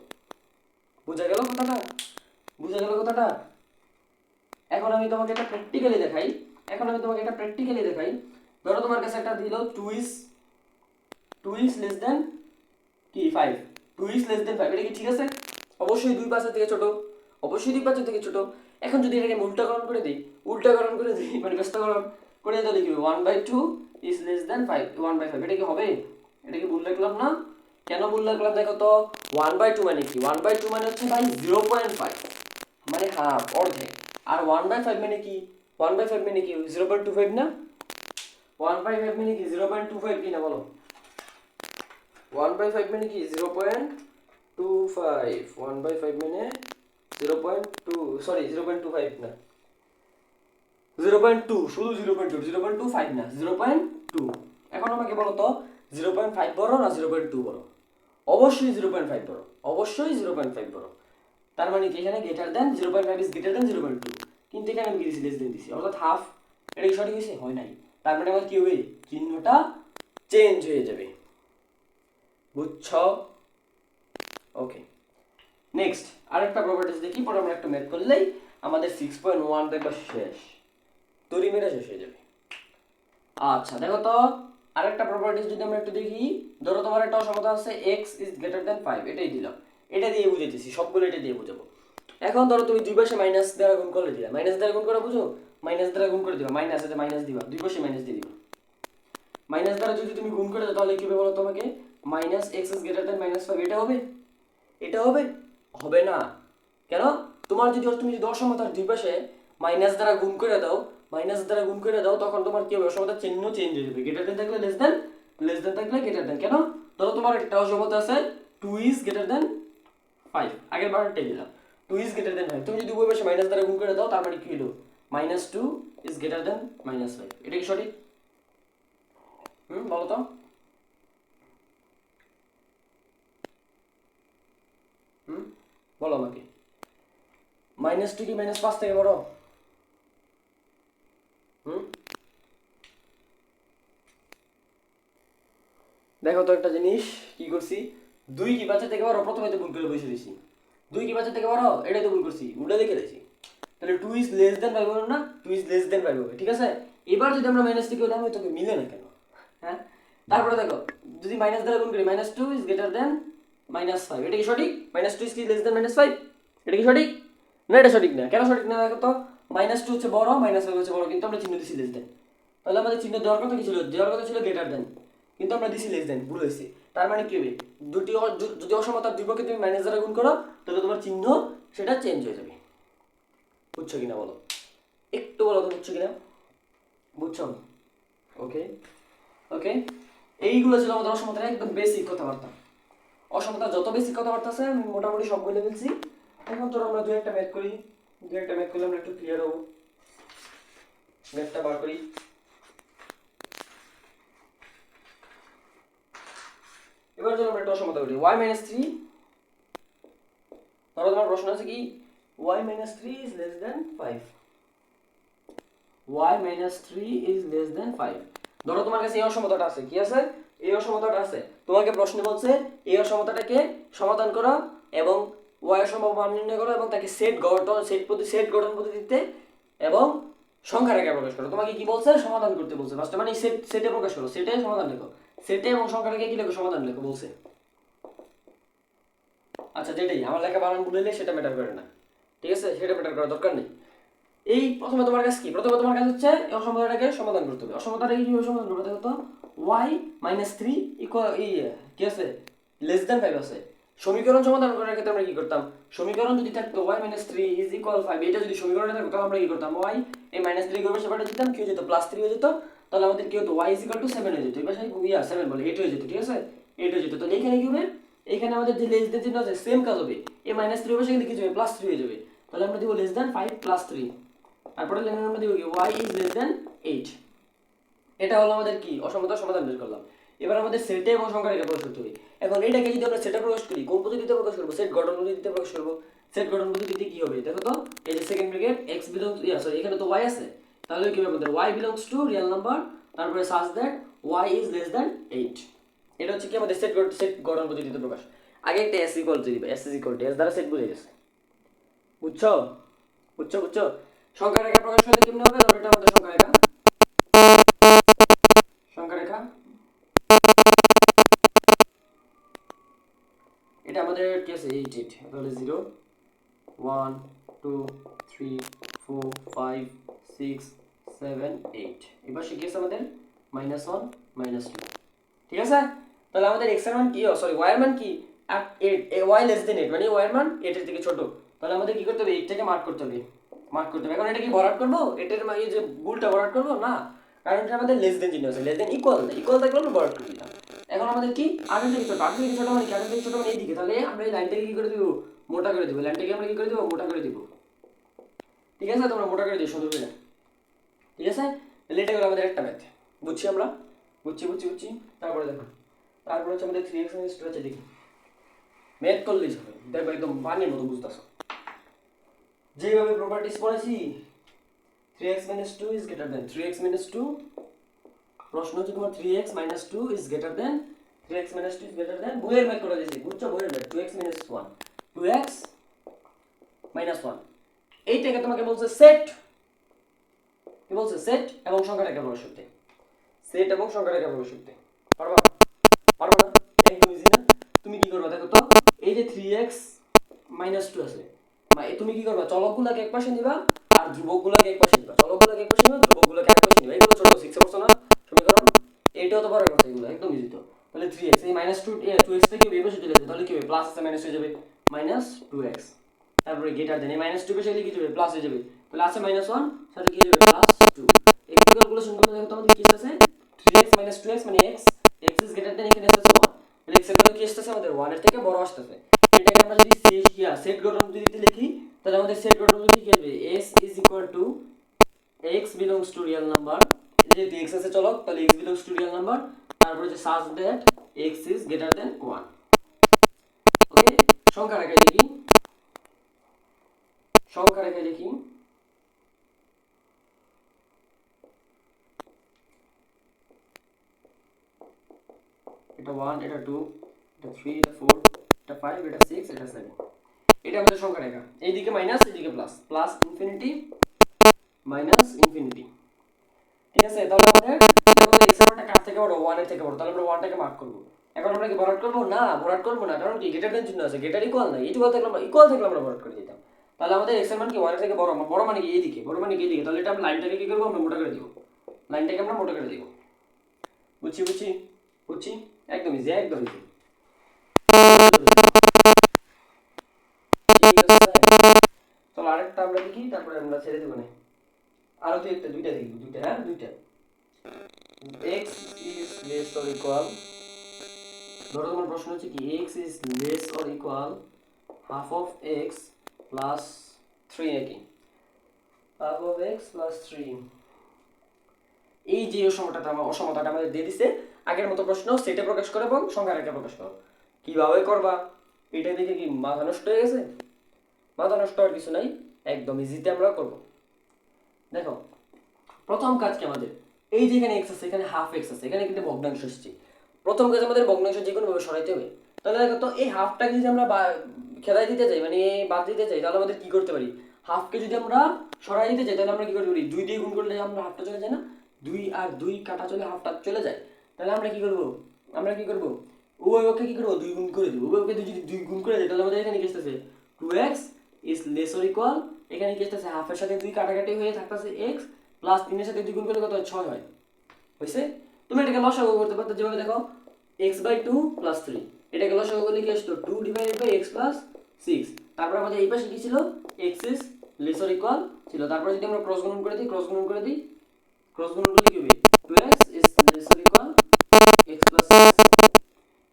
বুঝা গেল কথাটা? বুঝা গেল কথাটা? এখন আমি তোমাকে একটা প্র্যাকটিক্যালি দেখাই, এখন আমি তোমাকে একটা প্র্যাকটিক্যালি দেখাই। ধরো তোমার কাছে একটা দিল 2 is লেস দেন কি 5, 2 is লেস দেন 5, এটা কি ঠিক আছে? অবশ্যই দুই পাশের থেকে ছোট, অবশ্যই দুই পাশের থেকে ছোট। এখন যদি এটাকে উল্টাকরণ করে দিই, উল্টাকরণ করে দিই, মানে ব্যস্তকরণ করে দিই, তাহলে কি হবে, 1/2 is less than 5, 1/5, এটা কি হবে? এটা কি ভুল লিখলাম না? কেন ভুল লিখলাম দেখো তো, 1/2 মানে কি, 1/2 মানে হচ্ছে ভাই 0.5, মানে হাফ, অর্ধেক। আর 1/5 মানে কি, 1/5 মানে কি 0.25 না? 1/5 মানে কি 0.25 কি না বলো? 1/5 মানে কি 0.25, 1/5 মানে 0.2, সরি 0.25 না, 0.2, শুধু 0.2, 0.25 না, 0.2। এখন আমাকে বলো তো 0.5 বড় না 0.2 বড়? অবশ্যই 0.5 বড়, অবশ্যই 0.5 বড়। তার মানে কি এখানে greater than 0.5 is greater than 0.2, কিন্তু এখানে আমি কি দিছি, লেস দেন দিছি, অর্থাৎ হাফ। এটা কি সঠিক হয়েছে? হয় নাই। তার মানে আমার কি হবে, চিহ্নটা চেঞ্জ হয়ে যাবে। বুঝছো? ওকে, নেক্সট আরেকটা প্রপার্টিজ দেখি, পরে আমরা একটা ম্যাথ করলেই আমাদের 6.1 দেখবা শেষ, তৈরি মেরে শেষ হয়ে যাবে। আচ্ছা দেখো তো, আরেকটা প্রপার্টিজ যদি আমরা একটু দেখি, ধরো তোমার একটা অসমতা আছে x ইজ গ্রেটার দ্যান 5, এটাই দিলাম, এটা দিয়ে বুঝাইতেছি, সবগুলো এটা দিয়ে বুঝাবো। এখন ধরো তুমি দুই পাশে মাইনাস দ্বারা গুণ করে দিলা, মাইনাস দ্বারা গুণ করা বুঝো, মাইনাস দ্বারা গুণ করে দিবা, মাইনাস আছে মাইনাস দিবা, দুই পাশে মাইনাস দিয়ে দিবা। মাইনাস দ্বারা যদি তুমি গুণ করে দাও তাহলে কি হবে বলো তোমাকে, minus x is greater than minus 5, এটা হবে? এটা হবে? হবে না। কেন? তোমার যদি তুমি যদি অসমতার দুই পাশে মাইনাস দ্বারা গুণ করে দাও, মাইনাস দ্বারা গুণ করে দাও, তখন তোমার কি হবে, অসমতার চিহ্ন চেঞ্জ হয়ে যাবে, গ্রেটার দেন থাকলে লেস দেন, লেস দেন থাকলে গ্রেটার দেন। কেন? ধরো তোমার একটা অসমতা আছে 2 ইজ গ্রেটার দেন 5, আগের বারটাই দিলাম, 2 ইজ গ্রেটার দেন 5, তুমি যদি উভয় পাশে মাইনাস দ্বারা গুণ করে দাও, তার মানে কি হলো, -2 ইজ গ্রেটার দেন -5, এটা কি সঠিক? বলো তো। বলো আমাকে, -2 কি -5 থেকে বড়? দেখো তো একটা জিনিস কি করছি, 2 কি 5 থেকে বড়, প্রথমে তো ভুল করে বসে দিছি, 2 কি 5 থেকে বড়, এটাই তো ভুল করছি, উল্টা লিখে দিয়েছি। তাহলে 2 ইজ লেস দেন 5 হবে না, 2 ইজ লেস দেন 5 হবে, ঠিক আছে? এবার যদি আমরা মাইনাস থেকে হলাম, তোকে মিলে না কেন? হ্যাঁ, তারপরে দেখো, যদি মাইনাস দ্বারা গুণ করি, -2 ইজ গ্রেটার দেন -5, এটা কি সঠিক? -2 ইজ কি লেস দেন -5, এটা কি সঠিক? না, এটা সঠিক না। কেন সঠিক না দেখো তো, -2 হচ্ছে বড়, -5 হচ্ছে বড়, কিন্তু আমরা চিহ্ন দিছি লেস দেন। তাহলে আমাদের চিহ্ন দেওয়ার কথা কি ছিল? দেওয়ার কথা ছিল গ্রেটার দেন, কিন্তু আমরা দিছি লেস দেন, ভুল হয়েছে। তার মানে কি হবে, যদি অসমতার দুই পক্ষে তুমি মাইনাস দ্বারা গুণ করো, তাহলে তোমার চিহ্ন সেটা চেঞ্জ হয়ে যাবে। বুঝছো কিনা বলো, একটু বলো তো, বুঝছো কিনা? বুঝছো? ওকে ওকে, এইগুলো ছিল আমাদের অসমতার একদম বেসিক কথাবার্তা। অসমতার যত বেসিক কথাবার্তা আছে আমি মোটামুটি সব বলে ফেলছি। এখন তোর আমরা দু একটা ম্যাথ করি, দু একটা ম্যাথ করলে আমরা একটু ক্লিয়ার হবো। ম্যাথটা বার করি। এবার চলো আমরা একটা অসমতা করি, y-3, ধরো তোমার প্রশ্ন আছে কি, y-3 is less than 5, y-3 is less than 5। ধরো তোমার কাছে এই অসমতাটা আছে, কি আছে? এই অসমতাটা আছে, তোমাকে প্রশ্ন বলছে এই অসমতাটাকে সমাধান করো এবং y এর সম্ভাব্য নির্ণয় করো এবং তাকে সেট গঠন পদ্ধতিতে এবং সংখ্যার আকারে প্রকাশ করো। তোমাকে কি বলছে? সমাধান করতে বলছে ফার্স্টে, মানে সেটে প্রকাশ করো, সেটে সমাধান লেখো, সেটে এবং সংখ্যার আকারে কি লেখো, সমাধান লেখো বলছে। আচ্ছা, যেটাই আমার লেখা বানান ভুল হইলে সেটা ম্যাটার করে না, ঠিক আছে? সেটা ম্যাটার করার দরকার নেই। এই প্রথমে তোমার কাছে কি, প্রথমে তোমার কাছে হচ্ছে এই অসমতাটাকে সমাধান করতে হবে। অসমতাটাকে কিভাবে সমাধান করবে দেখো তো, y-3 ইকুয়াল কি আছে, লেস দ্যান 5 আছে। সমীকরণ সমাধান করার ক্ষেত্রে আমরা কি করতাম, সমীকরণ যদি থাকতো y-3 ইজ ইকুয়াল 5, এটা যদি সমীকরণে থাকতো তাহলে আমরা কি করতাম, y এই -3 করে সেপারেট দিতাম, কি হয়ে যেত, +3 হয়ে যেত। তাহলে আমাদের কি হতো, y 7 হয়ে যেত, এই পাশে 7 বলে 8 হয়ে যেত, ঠিক আছে? 8 হয়ে যেত। তাহলে এখানে কি হবে, এখানে আমাদের যে লেস দেন চিহ্ন আছে সেম কাজ হবে, এই -3 পাশে কিন্তু কিছু হবে, +3 হয়ে যাবে। তাহলে আমরা দিব লেস দ্যান 5 +3, তারপরে লেখার আমরা দিব কি, y is less than 8। এটা হলো আমাদের কি, অসমতার সমাধান বের করলাম। এবার আমাদের সেটে এবং সংখ্যা রেখা প্রকাশ করতে হবে। এখন এটাকে যদি আমরা সেটে প্রকাশ করি, কোন পদ্ধতিতে প্রকাশ করব, সেট গঠন পদ্ধতিতে প্রকাশ করব। সেট গঠন পদ্ধতিতে কি হবে দেখো তো, এই যে second bracket x belongs sorry এখানে তো y আছে, তাহলে কি হবে আমাদের y belongs to real number, তারপরে such that y is less than 8। এটা হচ্ছে কি আমাদের সেট গঠন পদ্ধতিতে প্রকাশ। আগে একটা s ইকুয়াল টু দিবা, s is equal to s দ্বারা সেট বুঝে গেছে। বুঝছো? বুঝছো বুঝছো? সংখ্যা রেখা প্রকাশ করতে কেমনে হবে, ধরো এটা আমাদের সংখ্যা রেখা, সংখ্যা রেখা, এটা আমাদের কি আছে 8, তাহলে 0 1 2 3 4 5 6 7 8, এবার কি আছে আমাদের -1 -2, ঠিক আছে? তাহলে আমাদের x এর মান কি, সরি y এর মান কি, 8, y লেস দেন 8, মানে y এর মান 8 এর থেকে ছোট। তাহলে আমাদের কি করতে হবে, 8 টাকে মার্ক করতে হবে, মার্ক করতে হবে। এখন এটা কি ভরাট করবো, এটার এই যে ভুলটা ভরাট করবো না, কারণ এটা আমাদের লেস দেন চিহ্ন আছে, লেস দেন ইকুয়াল না, ইকুয়াল থাকলে আমরা ভরাট করে দিতাম। এখন আমাদের কি, আগের থেকে ছোট, আগের থেকে ছোট মানে কি, আগের থেকে ছোট মানে এইদিকে, তাহলে আমরা এই লাইনটাকে কি করে দিব, মোটা করে দিব, লাইনটাকে আমরা কি করে দিব, মোটা করে দিব, ঠিক আছে? তোমরা মোটা করে দিও সুন্দর করে, ঠিক আছে? তাহলে এটা হলো আমাদের একটা ম্যাথ, বুঝছি আমরা, বুঝছি বুঝছি বুঝছি। তারপরে দেখো, তারপরে হচ্ছে আমাদের 3x - 2 আছে, দেখি ম্যাথ করলেই হবে, দেখো একদম পানির মতো বুঝতেছো, যেভাবে প্রপার্টিস পড়েছি। 3x - 2 is greater than 3x - 2, প্রশ্ন হচ্ছে তোমার 3x - 2 is greater than 3x - 2 is greater than, বইয়ের ম্যাথ করে দিয়েছি, বুঝছো? বইয়ের ম্যাথ 2x - 1, 2x - 1, এইটাকে তোমাকে বলছে সেট, কি বলছে, সেট এবং সংখ্যা রেখা প্রকাশ করতে। সেট এবং সংখ্যা রেখা প্রকাশ করতে পারবা? পারবা না? একদম ইজি না? তুমি কি করবা দেখো তো, এই যে 3x - 2 আছে, তুমি কি করবা, চলকগুলোকে এক পাশে নিবা আর ধ্রুবকগুলোকে এক পাশে নিবা, চলকগুলোকে এক পাশে নিবা, ধ্রুবকগুলোকে এক পাশে নিবা। এগুলো ছোট 6 এ পড়ছো না সমীকরণ? এইটাও তো পারার কথা, এগুলো একদম ইজি। তো তাহলে 3x এই -2x টা কি এই পাশে চলে যাবে, তাহলে কি হবে, প্লাস আছে মাইনাস হয়ে যাবে -2x। তারপরে গ্রেটার দেন এই -2 পাশে লিখে যাবে প্লাস হয়ে যাবে, তাহলে আছে -1 সাথে কি হয়ে যাবে +2। এই ক্যালকুলেশন করলে দেখো তোমাদের কি আসছে, 3x - 2x মানে x is greater than, এখানে আসছে 1, তাহলে x এর ভ্যালু কি আসছে আমাদের 1 এর থেকে বড় আসছে। এটাকে আমরা যদি সেট গঠন যদি লিখি, তাহলে আমাদের সেট গঠন কি হবে, s is equal to x belongs to real number, যেহেতু x আছে চলক তাহলে x belongs to real number, তারপরে যে such that x is greater than 1। ওকে, সংখ্যা রেখায় লিখি, সংখ্যা রেখায় লিখি এটা 1, এটা 2, এটা 3, এটা 4, এটা 5, এটা 6, এটা 7। এটা আমাদের সংখ্যা রেখা, এইদিকে মাইনাস এইদিকে plus, plus infinity minus infinity. ঠিক আছে, তাহলে আমাদের x এর মানটা কার থেকে বড়, 1 এর থেকে বড়, তাহলে আমরা 1 টাকে মার্ক করব। এখন আমরা কি বড় করব না, বড় করব না, কারণ কি গ্রেটার দেন চিহ্ন আছে, গ্রেটার ইকুয়াল না, ইকুয়াল থাকলে আমরা বড় করে দিতাম। তাহলে আমাদের x এর মান কি 1 এর থেকে বড়, বড় মানে কি এইদিকে, বড় মানে কি এইদিকে, তাহলে এটা আমরা লাইনটাকে কি করব, আমরা মোটা করে দিব, লাইনটাকে আমরা মোটা করে দিব। বুঝছি বুঝছি বুঝছি, একদম ইজি, একদম ইজি। চলো আরেকটা আমরা দেখি, তারপরে আমরা ছেড়ে দেব না, আরো দুইটা দেখব, দুইটা, হ্যাঁ দুইটা। x is less or equal, ধরো তোমার প্রশ্ন হচ্ছে কি x is less or equal half of x plus 3 নাকি, half of x plus 3। এই যে অসমতাটা আমাদের দিয়ে দিছে, আগের মতো প্রশ্ন সেটে প্রকাশ করো এবং সংখ্যা রেখে প্রকাশ করো। কিভাবে করবা এটা দেখে কি মাথা নষ্ট হয়ে গেছে? মাথা নষ্ট হওয়ার কিছু নাই, একদম ইজিতে আমরা করব। দেখো প্রথম কাজ কি আমাদের, এই যে এখানে x আছে, এখানে হাফ x আছে, এখানে কিন্তু ভগ্নাংশ আসছে। প্রথম কাজ আমাদের ভগ্নাংশ যে কোনো ভাবে সরাইতে হবে। তাহলে দেখো তো এই হাফটাকে যদি আমরা খেদাই দিতে চাই, মানে বাদ দিতে চাই, তাহলে আমাদের কি করতে পারি, হাফকে যদি আমরা সরাই দিতে চাই তাহলে আমরা কি করতে পারি, 2 দিয়ে গুণ করলে আমরা হাফটা চলে যায় না, 2 আর 2 কাটা চলে হাফটা চলে যায়। তাহলে আমরা কি করব, উভয় পক্ষে কি করব, 2 গুণ করে দেব। উভয় পক্ষে যদি 2 গুণ করে দেই তাহলে আমাদের এখানে কি আসছে 2x is less or equal, এখানে কি আসছে হাফের সাথে 2 কাটাকাটি হয়ে থাকতেছে x প্লাস 3 এর সাথে 2 গুণ করলে কত হয়, 6 হয়। হইছে? তুমি এটাকে লসাগু করতে পারতো, যেভাবে দেখো x/2 + 3, এটাকে লসাগু করলে কি আসতো 2 / x + 6। তারপর আমাদের এই পাশে কি ছিল, x is less or equal ছিল। তারপর যদি আমরা ক্রস গুণন করে দিই, ক্রস গুণন করলে কি হবে, 2x is less or equal x + 6।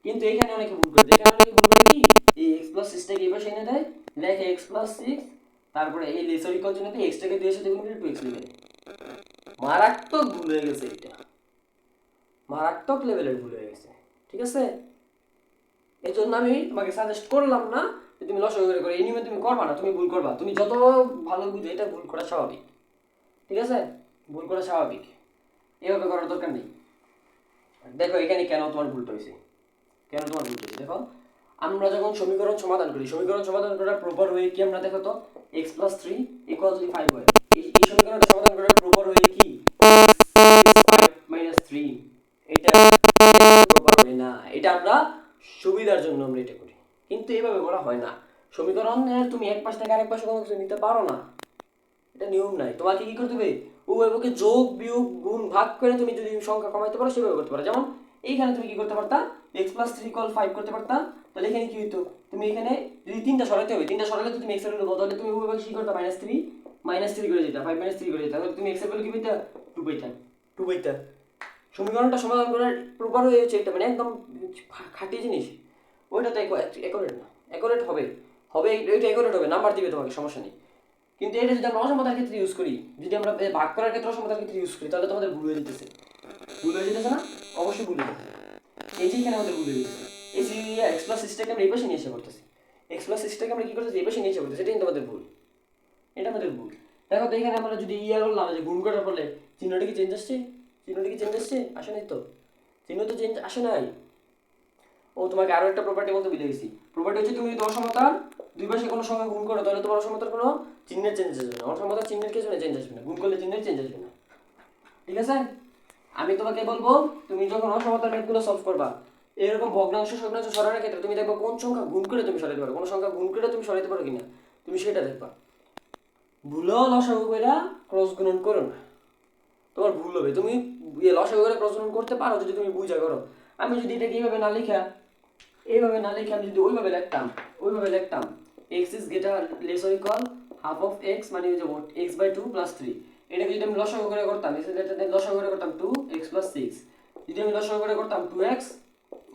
কিন্তু এখানে অনেকে ভুল করে, এখানে অনেকে ভুল করে কি, এই x + 6 টাকে এই পাশে এনে দেয়, লেখে x + 6, তারপরে এই less or equal চিহ্নতে x টাকে 2 এর সাথে গুণ করে 2x লিখে। মারাত্মক ভুল হয়ে গেছে, এটা মারাত্মক লেভেলের ভুল হয়ে গেছে। ঠিক আছে, এই জন্য আমি তোমাকে সাজেস্ট করলাম না যে তুমি লসাগু করে এই নিয়মে তুমি করবা না, তুমি ভুল করবা। তুমি যত ভালো বুঝো এটা ভুল করা স্বাভাবিক। ঠিক আছে, ভুল করা স্বাভাবিক, এভাবে করার দরকার নেই। দেখো এখানে কেন তোমার ভুলটা হয়েছে, দেখো আমরা যখন সমীকরণ সমাধান করি, সমীকরণ সমাধান করার প্রপার ওয়ে কি, আমরা দেখো তো x + 3 = যদি 5 হয়, এই সমীকরণটা সমাধান করার প্রপার ওয়ে কি, x - 5 - 3, এটা প্রপার ওয়ে না, এটা আমরা সুবিধার জন্য আমরা এটা করি, কিন্তু এইভাবে করা হয় না। সমীকরণের তুমি এক পাশ থেকে আরেক পাশে কোনো কিছু নিতে পারো না, এটা নিয়ম নাই। তোমাকে কি করতে হবে, উভয় পক্ষে যোগ বিয়োগ গুণ ভাগ করে তুমি যদি সংখ্যা কমাইতে পারো সেভাবে করতে পারো। যেমন এইখানে তুমি কি করতে পারতা, x + 3 = 5 করতে পারতা, তাহলে এখানে কি হইতো, তুমি এখানে যদি 3টা সরাইতে হবে, 3টা সরালে তো তুমি x এর ভ্যালু কত, তাহলে তুমি উভয় পক্ষে কি করতে, -3 করে দিতা, 5 - 3 করে দিতা, তাহলে তুমি x এর ভ্যালু কি পাইতা, 2 পাইতা। সমীকরণটা সমাধান করার প্রপার ওয়ে হচ্ছে এটা, মানে একদম খাঁটি জিনিস। ওইটা তো অ্যাকুরেট না, অ্যাকুরেট হবে এটা অ্যাকুরেট হবে, নাম্বার দিবে তোমাকে, সমস্যা নেই। কিন্তু এটা যদি আমরা অসমতার ক্ষেত্রে ইউজ করি, যদি আমরা ভাগ করার ক্ষেত্রে অসমতার ক্ষেত্রে ইউজ করি, তাহলে তোমাদের ভুল হয়ে যেতেছে না, অবশ্যই ভুল হয়ে যেতেছে। এই যে এখানে আমাদের ভুল হয়ে যেতেছে, এই যে x + 6 টাকে আমরা এই পাশে নিয়ে এসে করতেছি, x + 6 টাকে আমরা কি করতেছি, এই পাশে নিয়ে এসে করতেছি, এটা কিন্তু আমাদের ভুল, এটা আমাদের ভুল। দেখো তো এখানে আমরা যদি করলাম যে গুণ করার ফলে চিহ্নটা কি চেঞ্জ আসছে, আসে নাই তো, চিহ্ন তো চেঞ্জ আসে নাই। ও তোমাকে আরো একটা প্রপার্টি বলতে ভুলে গেছি, প্রপার্টি হচ্ছে তুমি যদি অসমতার দুই পাশে কোনো সংখ্যা গুণ করো, তাহলে তোমার অসমতার কোনো চিহ্নের চেঞ্জ আসবে না, অসমতার চিহ্নের কিছু চেঞ্জ আসবে না, গুণ করলে চিহ্নের চেঞ্জ আসবে না। ঠিক আছে, আমি তোমাকে বলবো তুমি যখন অসমতার ম্যাথগুলো সলভ করবা এরকম ভগ্নাংশ ভগ্নাংশ সরানোর ক্ষেত্রে তুমি দেখবা কোন সংখ্যা গুণ করে তুমি সরাইতে পারো, কোন সংখ্যা গুণ করে তুমি সরাইতে পারো কিনা তুমি সেটা দেখবা। ভুলেও লসাগু কইরা ক্রস গুণন করো না, তোমার ভুল হবে। তুমি লসাগু করে ক্রস গুণন করতে পারো যদি তুমি বুঝা করো। আমি যদি এটাকে এইভাবে না লেখা এইভাবে না লিখে আমি যদি ওইভাবে লিখতাম x is greater less or equal half of x মানে যে x by 2 plus 3, এটাকে যদি আমি লসাগু করে করতাম x is greater than লসাগু করে করতাম 2x plus 6, যদি আমি লসাগু করে করতাম 2x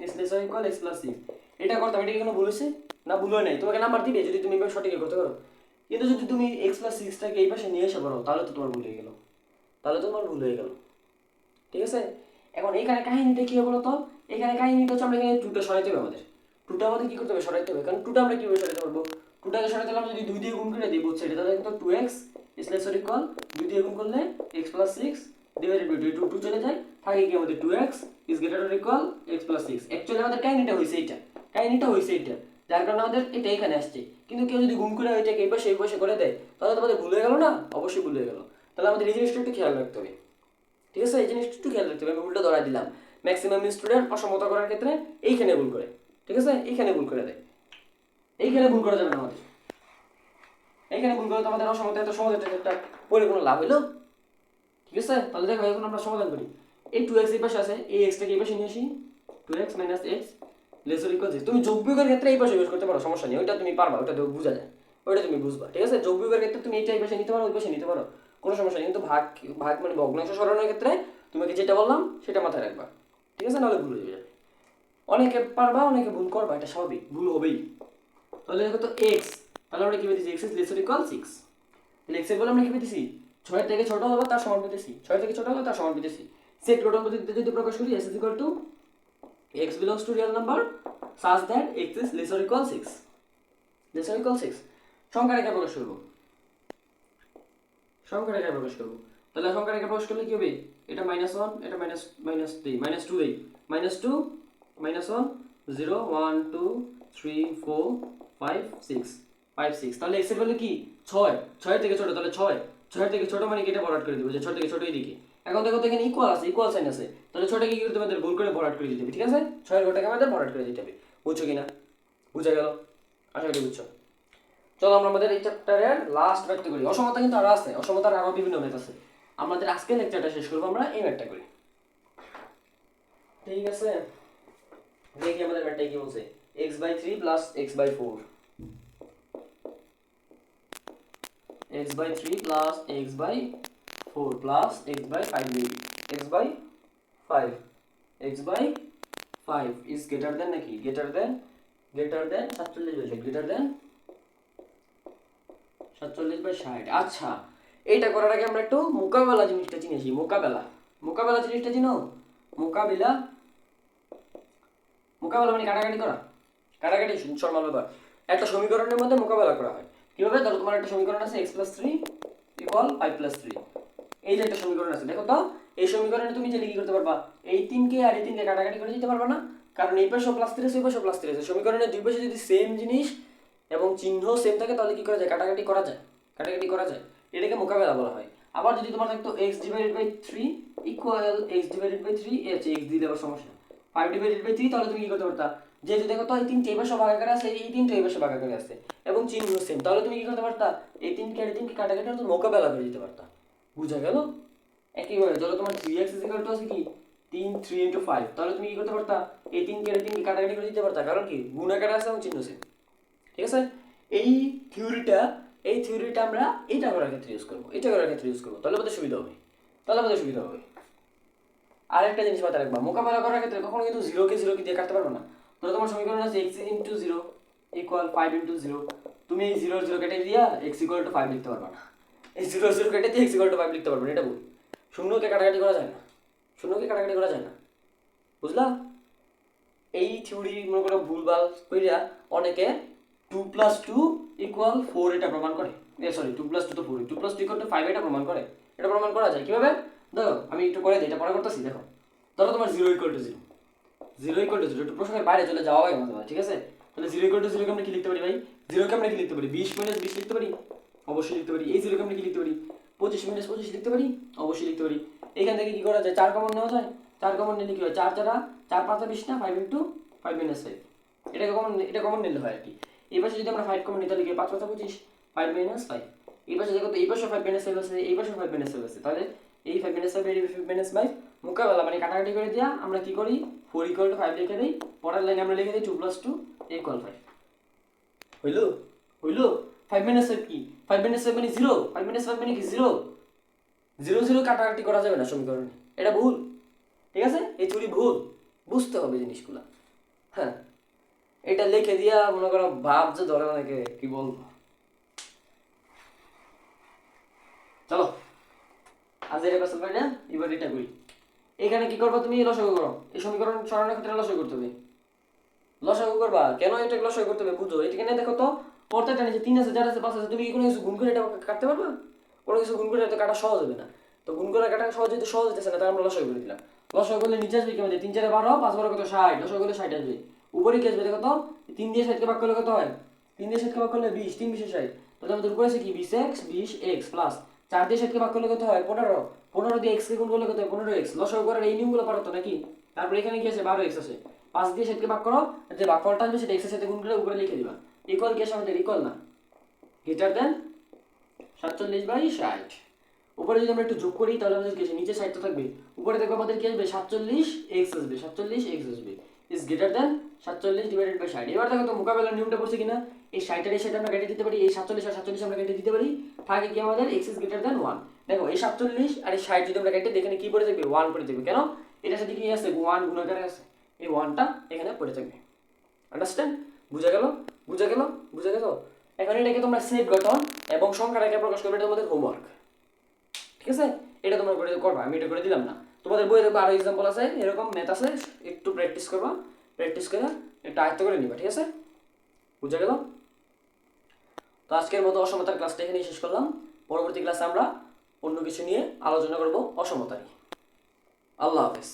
is less or equal x plus 6, এটা করতাম। এটা কি কোনো ভুল হয়েছে? না, ভুল হয় নাই। তোমাকে নাম্বার দিবে যদি তুমি এভাবে সঠিক করতে পারো। কিন্তু যদি তুমি x plus 6 টাকে এই পাশে নিয়ে এসে পারো তাহলে তো তোমার ভুল হয়ে গেল, ঠিক আছে। এখন এখানে কাহিনীটা কি হবে বলো তো? এখানে কাহিনীটা হচ্ছে আমরা এখানে টুটা সরাইতে হবে, আমাদের কি করতে হবে, সরাইতে হবে। কারণ টুটা আমরা কিভাবে সরাইতে পারবো? টুটাকে সরাইতে হলে আমরা যদি 2 দিয়ে গুণ করে দিই বুঝছে এটা, তাহলে কিন্তু 2x is less or equal 2 দিয়ে গুণ করলে x plus 6 ডিভাইডেড বাই 2, 2 চলে যায়, থাকে কি আমাদের 2x is greater or equal x plus 6। Actually আমাদের কাহিনীটা হইছে এইটা, যার কারণে আমাদের এটা এখানে আসছে। কিন্তু কেউ যদি গুণ করে এটাকে এই পাশে করে দেয় তাহলে তোমাদের ভুল হয়ে গেল না? অবশ্যই ভুল হয়ে গেল। তাহলে আমাদের এই জিনিসটা একটু খেয়াল রাখতে হবে, ঠিক আছে। এই জিনিসটা একটু খেয়াল রাখতে হবে। আমি ভুলটা ধরাই দিলাম। ম্যাক্সিমাম স্টুডেন্ট অসমতা করার ক্ষেত্রে এইখানে ভুল করে, ঠিক আছে, এইখানে ভুল করে দেয়। এইখানে ভুল করা যাবে না আমাদের, এইখানে ভুল করে তো আমাদের অসমতা এত সহজ একটা পরিপূর্ণ লাভ হইলো, ঠিক আছে। তাহলে দেখো এখন আমরা সমাধান করি। এই 2x এই পাশে আছে, এই x-টাকে এই পাশে নিয়ে আসি, 2x minus x less or equal 0। তুমি যোগ বিয়োগের ক্ষেত্রে এই পাশে ইউজ করতে পারো, সমস্যা নেই, ওইটা তুমি পারবা, ওইটা তো বোঝা যায়, ওইটা তুমি বুঝবা, ঠিক আছে। যোগ বিয়োগের ক্ষেত্রে তুমি এইটা এই পাশে নিতে পারো, ওই পাশে নিতে পারো, কোনো সমস্যা নেই। কিন্তু ভাগ ভাগ মানে ভগ্নাংশ সরানোর ক্ষেত্রে তোমাকে যেটা বললাম সেটা মাথায় রাখবা, ঠিক আছে, নাহলে ভুল হয়ে যাবে। অনেকে পারবা, অনেকে ভুল করবা, এটা স্বাভাবিক, ভুল হবেই। তাহলে দেখো তো x, তাহলে আমরা কি পেয়েছি x is less or equal 6। তাহলে x এর বলে আমরা কি পেয়েছি 6 থেকে ছোট হবে তার সমান পেয়েছি, 6 থেকে ছোট হবে তার সমান পেয়েছি। সেট টোটাল পদ্ধতিতে যদি প্রকাশ করি s is equal to x belongs to real number such that x is less or equal 6, সংখ্যা রেখা প্রকাশ করব, তাহলে সংখ্যা রেখা প্রকাশ করলে কি হবে? এটা -1, এটা -3, -2 দেই, -2 -1 0 1 2 3 4 5 6 5 6। তাহলে x এর ভ্যালু কি 6, 6 থেকে ছোট, তাহলে 6 থেকে ছোট মানে কি এটা বড় করে দিব, যে 6 থেকে ছোট এইদিকে। এখন দেখো তো এখানে ইকুয়াল আছে, ইকুয়াল সাইন আছে, তাহলে 6টাকে কি করতে হবে, আমাদের ভুল করে বড় করে দিতে হবে, ঠিক আছে। 6 এর ঘরটাকে আমাদের বড় করে দিতে হবে। বুঝছো কিনা? বুঝা গেল? আশা করি বুঝছো। চলো আমরা আমাদের এই চ্যাপ্টারের লাস্ট ম্যাথটা করি। অসমতা কিন্তু আরো আছে, অসমতার আরো বিভিন্ন ম্যাথ আছে। আমাদের আজকের লেকচারটা শেষ করবো আমরা এই ম্যাথটা করি, ঠিক আছে। দেখি আমাদের ম্যাথটা কি বলছে। x/3 plus x/4, x/3 plus x/4 plus x/5 নেই, x/5 x/5 is greater than নাকি greater than 47 বলছে, greater than 47/60। আচ্ছা, এইটা করার আগে আমরা একটু মোকাবেলা জিনিসটা চিনেছি। মোকাবেলা জিনিসটা চিনো? মোকাবিলা মানে কাটাকাটি করা, কাটাকাটি সরল ব্যাপার। একটা সমীকরণের মধ্যে মোকাবেলা করা হয় কিভাবে? ধরো তোমার একটা সমীকরণ আছে x plus 3 equal 5 plus 3, এই যে একটা সমীকরণ আছে, দেখো তো এই সমীকরণে তুমি চাইলে কি করতে পারবা, এই 3কে আর এই 3কে কাটাকাটি করে দিতে পারবা না? কারণ এই পাশে প্লাস 3 আছে, ওই পাশে প্লাস 3 আছে। সমীকরণের দুই পাশে যদি সেম জিনিস এবং চিহ্ন সেম থাকে তাহলে কি করা যায়, কাটাকাটি করা যায়, এটাকে মোকাবেলা বলা হয়। আবার যদি তোমার থাকতো x divided by 3 equal x divided by 3, এই আছে x দিলে আবার সমস্যা, 5 divided by 3, তাহলে তুমি কি করতে পারতা, যেহেতু দেখো তো এই 3টে এই পাশে ভাগাকারে আছে, এই 3টে এই পাশে ভাগাকারে আছে এবং চিহ্ন সেম, তাহলে তুমি কি করতে পারতা, এই 3কে আর এই 3কে কাটাকাটি করে মোকাবেলা করে দিতে পারতা। বুঝা গেল? একইভাবে ধরো তোমার 3x is equal to আছে কি 3 into 5, তাহলে তুমি কি করতে পারতা, এই 3কে আর এই 3কে কাটাকাটি করে দিতে পারতা, কারণ কি গুণাকারে আছে এবং চিহ্ন সেম, ঠিক আছে। এই থিওরিটা আমরা এইটা করার ক্ষেত্রে ইউজ করবো, তাহলে আমাদের সুবিধা হবে। আর একটা জিনিস মাথায় রাখবা, মোকাবেলা করার ক্ষেত্রে কখনো কিন্তু জিরোকে দিয়ে কাটতে পারবে না। ধরো তোমার সমীকরণ আছে x into 0 equal 5 into 0, তুমি এই 0 কেটে দিয়া x equal to 5 লিখতে পারবে না, এই 0 কেটে দিয়ে x equal to 5 লিখতে পারবে না, এটা ভুল। শূন্যকে কাটাকাটি করা যায় না, বুঝলা? এই থিওরি মনে করো ভুলভাল কইরা অনেকে 2 plus 2 equal 4 এটা প্রমাণ করে, সরি 2 plus 2 তো 4, 2 plus 2 equal to 5 এটা প্রমাণ করে। এটা প্রমাণ করা যায় কিভাবে? দেখো আমি একটু করে দিই, এটা পরে করতেছি। দেখো ধরো তোমার 0 equal to 0 একটু প্রশ্নের বাইরে চলে যাওয়া হয় আমাদের, ঠিক আছে। তাহলে 0 equal to 0 কে আমরা কি লিখতে পারি ভাই? 0 কে আমরা কি লিখতে পারি, 20 minus 20 লিখতে পারি, অবশ্যই লিখতে পারি। এই 0 কে আমরা কি লিখতে পারি, 25 minus 25 লিখতে পারি, অবশ্যই লিখতে পারি। এখান থেকে কি করা যায়, 4 কমন নেওয়া যায়। 4 কমন নিলে কি হয়, 4 4 4 5 20 না, 5 ইন্টু 5 মাইনাস 5, এটা কমন নিলে হয় আর কি। এই পাশে যদি আমরা 5 কমন নিতে লিখি 5 5 25, 5 মাইনাস 5। এই পাশে দেখো তো, এই পাশে 5 মাইনাস 5 আছে, এই পাশে 5 মাইনাস 5 আছে, তাহলে এই 5 মাইনাস 5 এই 5 মাইনাস 5 মোকাবেলা মানে কাটাকাটি করে দিয়া আমরা কি করি, 4 ইকুয়াল টু 5 লিখে দেই। পরের লাইনে আমরা লিখে দেই 2 + 2 = 5। হইলো হইলো 5 মাইনাস 5 কি, 5 মাইনাস 5 মানে 0, 5 মাইনাস 5 মানে কি 0, 0 0 কাটাকাটি করা যাবে না সমীকরণে, এটা ভুল। ঠিক আছে, এই থিওরি ভুল, বুঝতে হবে জিনিসগুলো। হ্যাঁ, এটা লিখে দিয়া মনে করো ভাব যে ধরে অনেকে কি বলবো। চলো আজ এটা পাস পাই না, এবার এটা করি। এখানে কি করবা তুমি, লসাগু করো। এই সমীকরণ সরানোর ক্ষেত্রে লসাগু করতে হবে। লসাগু করবা কেন, এটা লসাগু করতে হবে বুঝো। এখানে দেখো তো প্রত্যেকটা নিচে 3 আছে, 4 আছে, 5 আছে, তুমি কি কোনো কিছু গুণ করে এটা কাটতে পারবা? কোনো কিছু গুণ করে এটা কাটা সহজ হবে না। তো গুণ করে কাটা সহজ হইতেছে না, তাই আমরা লসাগু করে দিলাম। লসাগু করলে নিচে আসবে কি আমাদের, 3 4 12, 5 12 কত 60, লসাগু করলে 60 আসবে। উপরে কি আসবে দেখো তো, 3 দিয়ে 60 কে ভাগ করলে কত হয়, 3 দিয়ে 60 কে ভাগ করলে 20, 3 20 60, তাহলে আমাদের উপরে আছে কি 20x, 20x প্লাস 4 দিয়ে 60 কে ভাগ করলে কত হয় 15, 15 দিয়ে x কে গুণ করলে কত হয় 15x। লসাগু করার এই নিয়মগুলো পারো তো নাকি? তারপর এখানে কি আছে 12x আছে, 5 দিয়ে 60 কে ভাগ করো, যে ভাগফলটা আসবে সেটা x এর সাথে গুণ করে উপরে লিখে দিবা। ইকুয়াল কি আসে আমাদের, ইকুয়াল না, গ্রেটার দেন 47/60। উপরে যদি আমরা একটু যোগ করি তাহলে আমাদের কি আসে, নিচে 60 তো থাকবে, উপরে দেখবো আমাদের কি আসবে 47x আসবে, 47x আসবে, ইজ গ্রেটার দেন 47/60। এবার দেখো তো মোকাবেলার নিয়মটা পড়ছে কিনা, এই 60 এর সাথে আমরা কেটে দিতে পারি, এই 47 আর 47 আমরা কেটে দিতে পারি, থাকে কি আমাদের x ইজ গ্রেটার দেন 1। দেখো এই 47 আর এই 60 যদি আমরা কেটে দিই, এখানে কি পড়ে থাকবে 1 পড়ে থাকবে, কেন এটার সাথে কি আছে 1 গুণ আকারে আছে, এই 1টা এখানে পড়ে থাকবে। আন্ডারস্ট্যান্ড, বুঝা গেল, বুঝা গেল, বুঝা গেল। এখন এটাকে তোমরা সেট গঠন এবং সংখ্যাটাকে প্রকাশ করবে, এটা তোমাদের হোমওয়ার্ক। ঠিক আছে, এটা তোমরা করে করবা, আমি এটা করে দিলাম না। তোমাদের বইয়ে দেখবো আরো এক্সাম্পল আছে, এরকম ম্যাথ আছে, একটু প্র্যাকটিস করবা, প্র্যাকটিস করে এটা আয়ত্ত করে নিবা। ঠিক আছে, বুঝা গেল। তো আজকের মতো অসমতার ক্লাসটা এখানেই শেষ করলাম। পরবর্তী ক্লাসে আমরা অন্য কিছু নিয়ে আলোচনা করব, অসমতা নিয়ে। আল্লাহ হাফেজ।